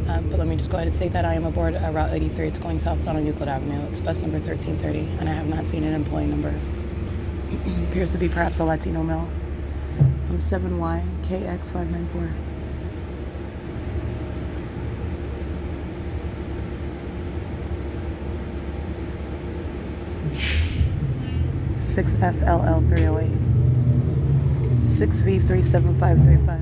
But let me just go ahead and state that I am aboard Route 83. It's going southbound on Euclid Avenue. It's bus number 1330, and I have not seen an employee number. Appears to be perhaps a Latino male. 7YKX594. FLL 308, 6V37535.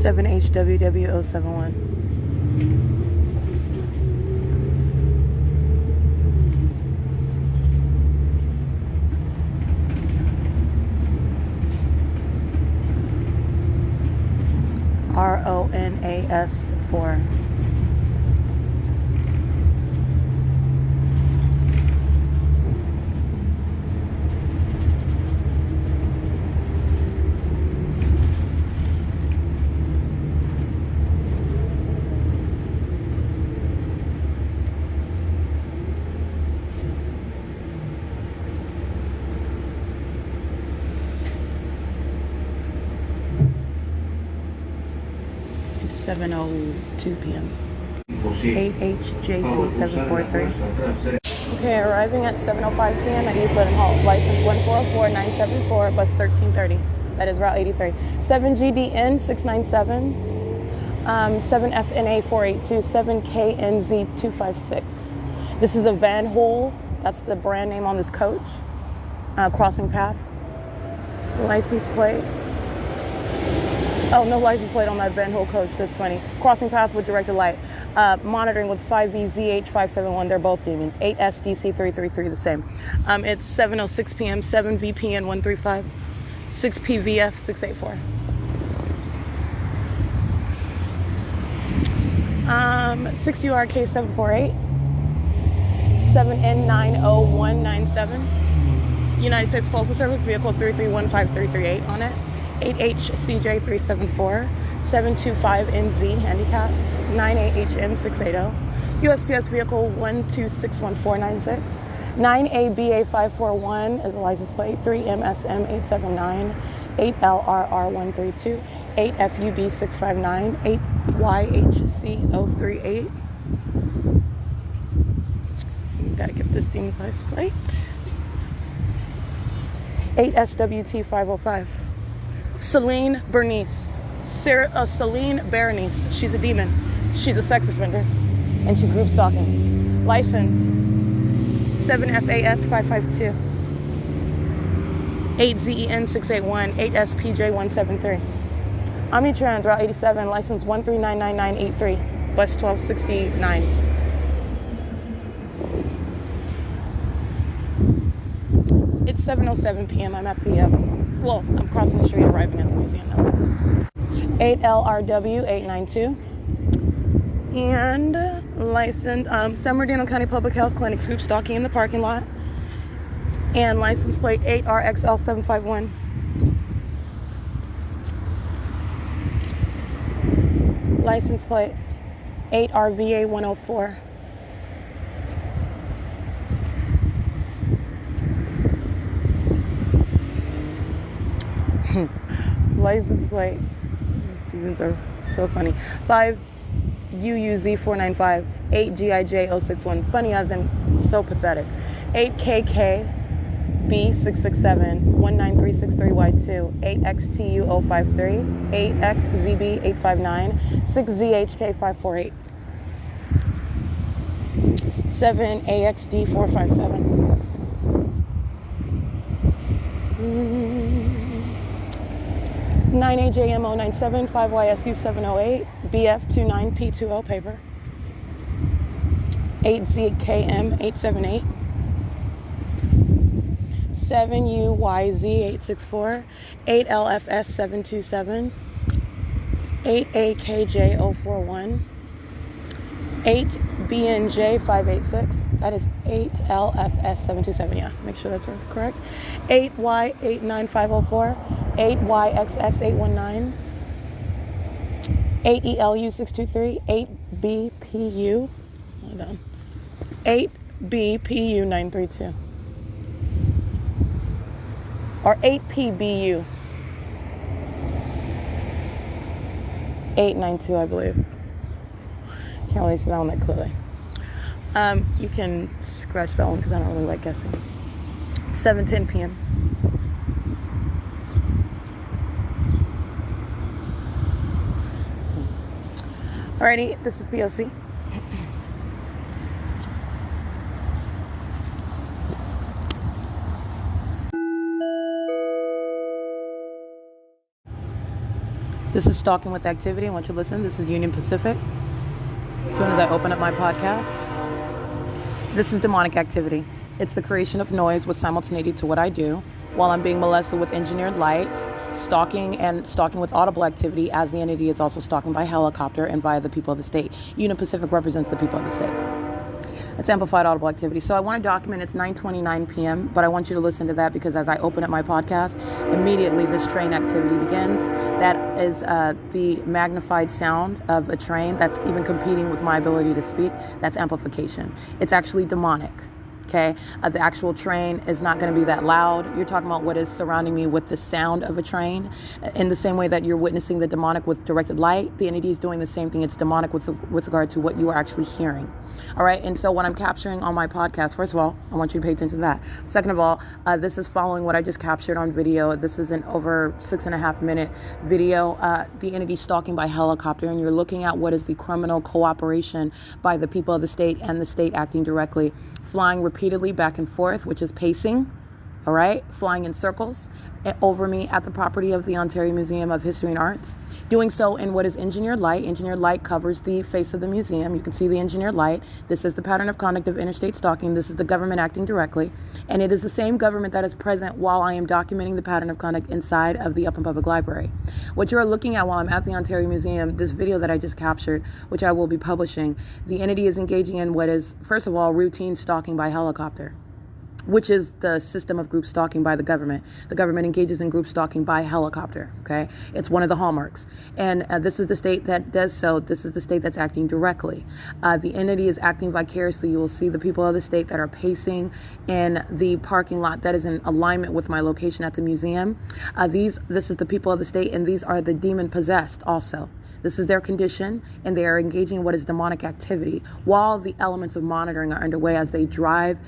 Seven HWW 071. RONAS 4. 7:02 p.m. 8HJC 743. Okay, arriving at 7:05 p.m. at Euclid and Hall. License 144974, bus 1330. That is Route 83. 7GDN 697, 7FNA 482, 7KNZ 256. This is a Van Hole. That's the brand name on this coach. Crossing path. License plate. Oh, no license plate on that Van Hole coach. That's funny. Crossing path with directed light. Monitoring with 5VZH571. They're both demons. 8SDC333, the same. It's 7:06 p.m. 7VPN 135. 6PVF 684. 6URK 748. 7N90197. United States Postal Service vehicle 3315338 on it. 8HCJ374, 725NZ handicap, 98HM680, USPS vehicle 1261496, 9ABA541 is the license plate, 3MSM879, 8LRR132, 8FUB659, 8YHC038. Gotta get this thing's license plate. 8SWT505. Celine Bernice. Celine Berenice. She's a demon. She's a sex offender. And she's group stalking. License 7FAS552. 8ZEN681. 8SPJ173. Omnitrans Route 87. License 1399983. Bus 1269. It's 7:07 p.m. I'm at the, I'm crossing the street, arriving at the museum now. 8LRW 892. And licensed, San Bernardino County Public Health Clinic's group stalking in the parking lot. And license plate 8RXL 751. License plate 8RVA 104. License plate. These are so funny. 5UUZ495. 8GIJ061. Funny as in so pathetic. 8KKB667. 19363Y2. 8XTU053. 8XZB859. 6ZHK548. 7AXD457. 9AJM097, 5YSU708, BF29P20 paper, 8ZKM878, 7UYZ864, 8LFS727, 8AKJ041, 8BNJ586, that is 8LFS727, yeah, make sure that's correct, 8Y89504, 8YXS819, 8ELU623, 8BPU, hold on, 8BPU932, or 8PBU, 892, I believe. Can't really see that one that clearly. You can scratch that one because I don't really like guessing. 7:10 p.m. Alrighty, this is P.O.C. This is Stalking with Activity. I want you to listen. This is Union Pacific. As soon as I open up my podcast, this is demonic activity. It's the creation of noise with simultaneity to what I do while I'm being molested with engineered light, stalking with audible activity, as the entity is also stalking by helicopter and via the people of the state. Union Pacific represents the people of the state. It's amplified audible activity. So I want to document it's 9:29 p.m., but I want you to listen to that because as I open up my podcast, immediately this train activity begins. That is the magnified sound of a train that's even competing with my ability to speak. That's amplification. It's actually demonic. Okay, the actual train is not going to be that loud. You're talking about what is surrounding me with the sound of a train. In the same way that you're witnessing the demonic with directed light, the entity is doing the same thing. It's demonic with regard to what you are actually hearing. All right, and so what I'm capturing on my podcast, first of all, I want you to pay attention to that. Second of all, this is following what I just captured on video. This is an over 6.5 minute video. The entity stalking by helicopter, and you're looking at what is the criminal cooperation by the people of the state and the state acting directly, flying repeatedly back and forth, which is pacing, all right, flying in circles over me at the property of the Ontario Museum of History and Arts, doing so in what is engineered light. Engineered light covers the face of the museum. You can see the engineered light. This is the pattern of conduct of interstate stalking. This is the government acting directly, and it is the same government that is present while I am documenting the pattern of conduct inside of the Upland Public Library. What you're looking at while I'm at the Ontario Museum, this video that I just captured, which I will be publishing, the entity is engaging in what is, first of all, routine stalking by helicopter, which is the system of group stalking by the government. The government engages in group stalking by helicopter, okay? It's one of the hallmarks. And this is the state that does so. This is the state that's acting directly. The entity is acting vicariously. You will see the people of the state that are pacing in the parking lot that is in alignment with my location at the museum. This is the people of the state, and these are the demon-possessed also. This is their condition, and they are engaging in what is demonic activity while the elements of monitoring are underway as they drive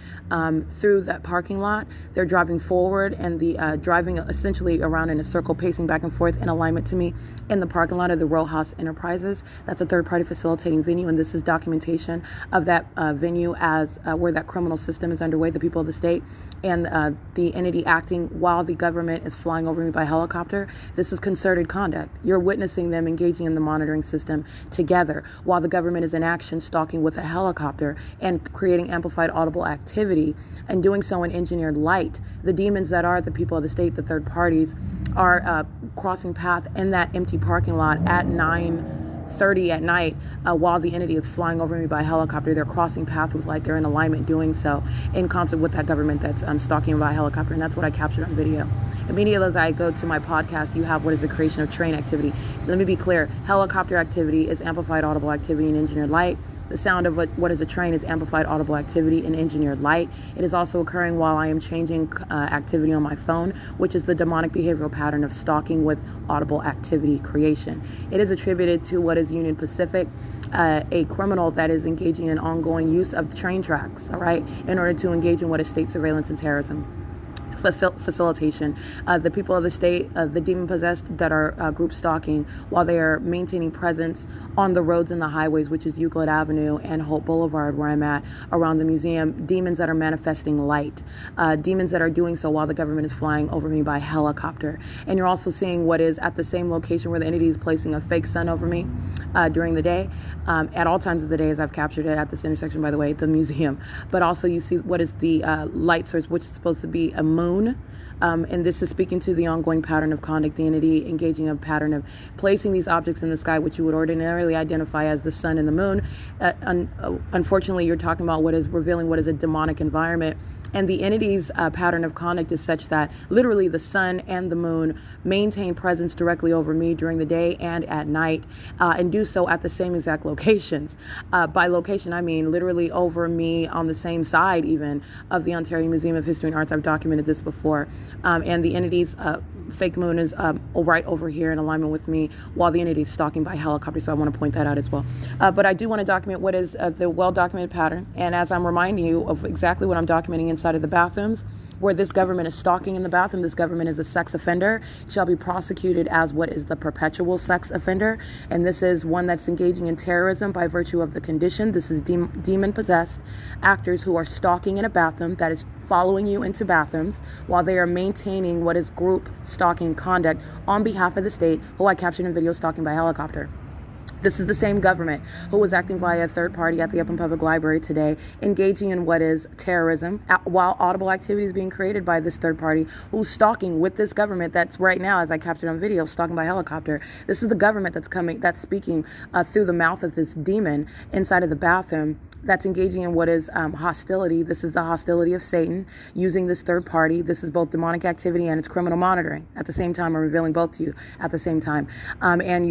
through that parking lot. They're driving forward, and the driving essentially around in a circle, pacing back and forth in alignment to me in the parking lot of the Row House Enterprises. That's a third-party facilitating venue, and this is documentation of that venue as where that criminal system is underway, the people of the state, and the entity acting while the government is flying over me by helicopter. This is concerted conduct. You're witnessing them engaging in the monitoring system together while the government is in action stalking with a helicopter and creating amplified audible activity, and doing so in engineered light. The demons that are the people of the state, the third parties, are crossing path in that empty parking lot at 9:30 at night while the entity is flying over me by helicopter. They're crossing paths with light. They're in alignment doing so in concert with that government that's stalking by helicopter, and that's what I captured on video. Immediately as I go to my podcast, you have what is the creation of train activity. Let me be clear. Helicopter activity is amplified audible activity in engineered light. The sound of what is a train is amplified audible activity in engineered light. It is also occurring while I am changing activity on my phone, which is the demonic behavioral pattern of stalking with audible activity creation. It is attributed to what is Union Pacific, a criminal that is engaging in ongoing use of train tracks, all right, in order to engage in what is state surveillance and terrorism facilitation. The people of the state, the demon-possessed that are group stalking while they are maintaining presence on the roads and the highways, which is Euclid Avenue and Hope Boulevard, where I'm at, around the museum. Demons that are manifesting light. Demons that are doing so while the government is flying over me by helicopter. And you're also seeing what is at the same location where the entity is placing a fake sun over me during the day, at all times of the day, as I've captured it at this intersection, by the way, the museum. But also you see what is the light source, which is supposed to be a moon. And this is speaking to the ongoing pattern of conduct, the entity engaging a pattern of placing these objects in the sky, which you would ordinarily identify as the sun and the moon. Unfortunately, you're talking about what is revealing what is a demonic environment. And the entity's pattern of conduct is such that literally the sun and the moon maintain presence directly over me during the day and at night, and do so at the same exact locations. By location, I mean literally over me on the same side even of the Ontario Museum of History and Arts. I've documented this before. And the entity's fake moon is right over here in alignment with me while the entity is stalking by helicopter. So I want to point that out as well. But I do want to document what is the well-documented pattern. And as I'm reminding you of exactly what I'm documenting inside of the bathrooms, where this government is stalking in the bathroom, this government is a sex offender, shall be prosecuted as what is the perpetual sex offender. And this is one that's engaging in terrorism by virtue of the condition. This is demon-possessed actors who are stalking in a bathroom, that is following you into bathrooms while they are maintaining what is group stalking conduct on behalf of the state, who I captured in video stalking by helicopter. This is the same government who was acting via a third party at the Upland Public Library today, engaging in what is terrorism, while audible activity is being created by this third party who's stalking with this government that's right now, as I captured on video, stalking by helicopter. This is the government that's speaking through the mouth of this demon inside of the bathroom, that's engaging in what is hostility. This is the hostility of Satan using this third party. This is both demonic activity and it's criminal monitoring at the same time. I'm revealing both to you at the same time. And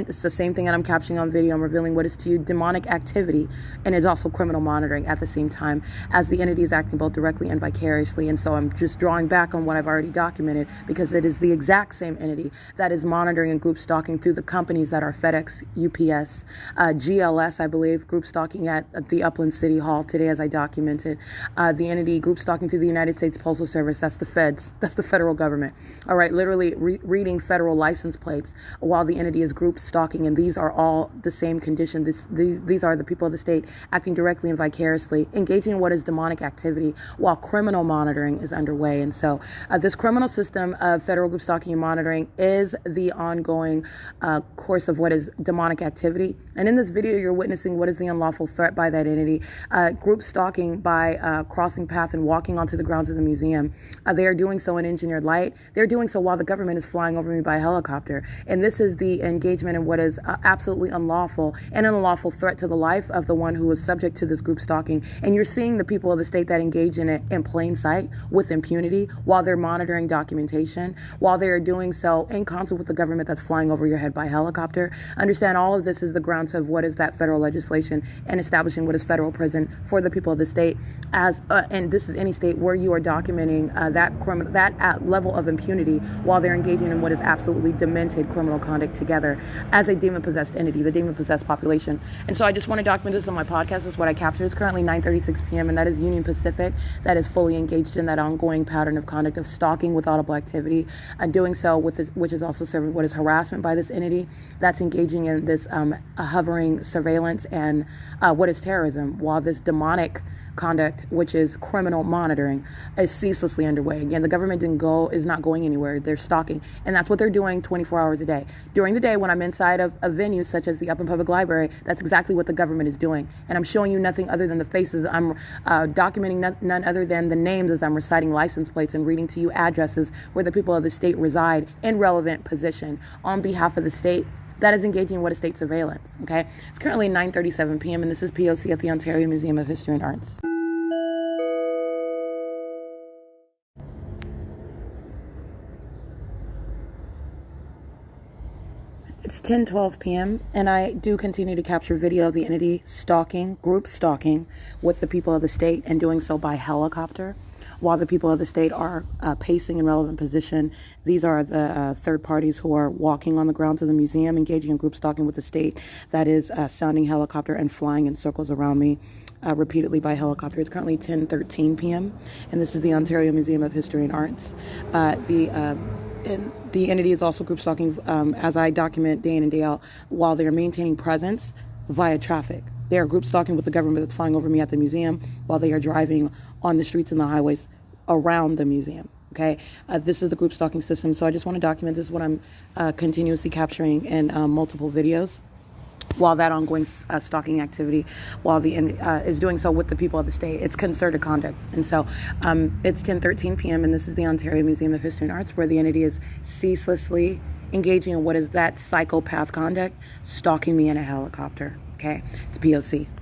it's the same thing that I'm capturing on video. I'm revealing what is to you demonic activity, and it's also criminal monitoring at the same time, as the entity is acting both directly and vicariously. And so I'm just drawing back on what I've already documented, because it is the exact same entity that is monitoring and group stalking through the companies that are FedEx, UPS, GLS, I believe, group stalking at the Upland City Hall today, as I documented. The entity group stalking through the United States Postal Service, that's the feds, that's the federal government. All right, literally reading federal license plates while the entity is group stalking, and these are all the same condition. These are the people of the state acting directly and vicariously, engaging in what is demonic activity while criminal monitoring is underway. And so this criminal system of federal group stalking and monitoring is the ongoing course of what is demonic activity. And in this video, you're witnessing what is the unlawful threat by that entity. Group stalking by crossing path and walking onto the grounds of the museum. They are doing so in engineered light. They're doing so while the government is flying over me by helicopter. And this is the engagement in what is absolutely unlawful and an unlawful threat to the life of the one who is subject to this group stalking. And you're seeing the people of the state that engage in it in plain sight with impunity while they're monitoring documentation, while they are doing so in concert with the government that's flying over your head by helicopter. Understand all of this is the grounds of what is that federal legislation and establishing what is federal prison for the people of the state, as and this is any state where you are documenting that level of impunity while they're engaging in what is absolutely demented criminal conduct together as a demon-possessed entity, the demon-possessed population. And so I just want to document this on my podcast. This is what I captured. It's currently 9:36 p.m. and that is Union Pacific, that is fully engaged in that ongoing pattern of conduct of stalking with audible activity, and doing so with this, which is also serving what is harassment by this entity that's engaging in this hovering surveillance and what is terrorism, while this demonic conduct, which is criminal monitoring, is ceaselessly underway. Again, the government is not going anywhere. They're stalking, and that's what they're doing 24 hours a day. During the day, when I'm inside of a venue such as the Upland Public Library, that's exactly what the government is doing. And I'm showing you nothing other than the faces. I'm documenting none other than the names as I'm reciting license plates and reading to you addresses where the people of the state reside in relevant position on behalf of the state that is engaging in what is state surveillance. Okay, it's currently 9:37 p.m. and this is P.O.C. at the Ontario Museum of History and Arts. It's 10:12 p.m. and I do continue to capture video of the entity stalking, group stalking with the people of the state, and doing so by helicopter while the people of the state are pacing in relevant position. These are the third parties who are walking on the grounds of the museum, engaging in group stalking with the state that is sounding helicopter and flying in circles around me repeatedly by helicopter. It's currently 10:13 p.m. and this is the Ontario Museum of History and Arts. The entity is also group stalking, as I document day in and day out, while they are maintaining presence via traffic. They are group stalking with the government that's flying over me at the museum while they are driving on the streets and the highways around the museum. Okay, this is the group stalking system. So I just want to document this is what I'm continuously capturing in multiple videos while that ongoing stalking activity, while the is doing so with the people of the state. It's concerted conduct. And so it's 10:13 p.m. and this is the Ontario Museum of History and Arts, where the entity is ceaselessly engaging in what is that psychopath conduct, stalking me in a helicopter. Okay, it's P.O.C.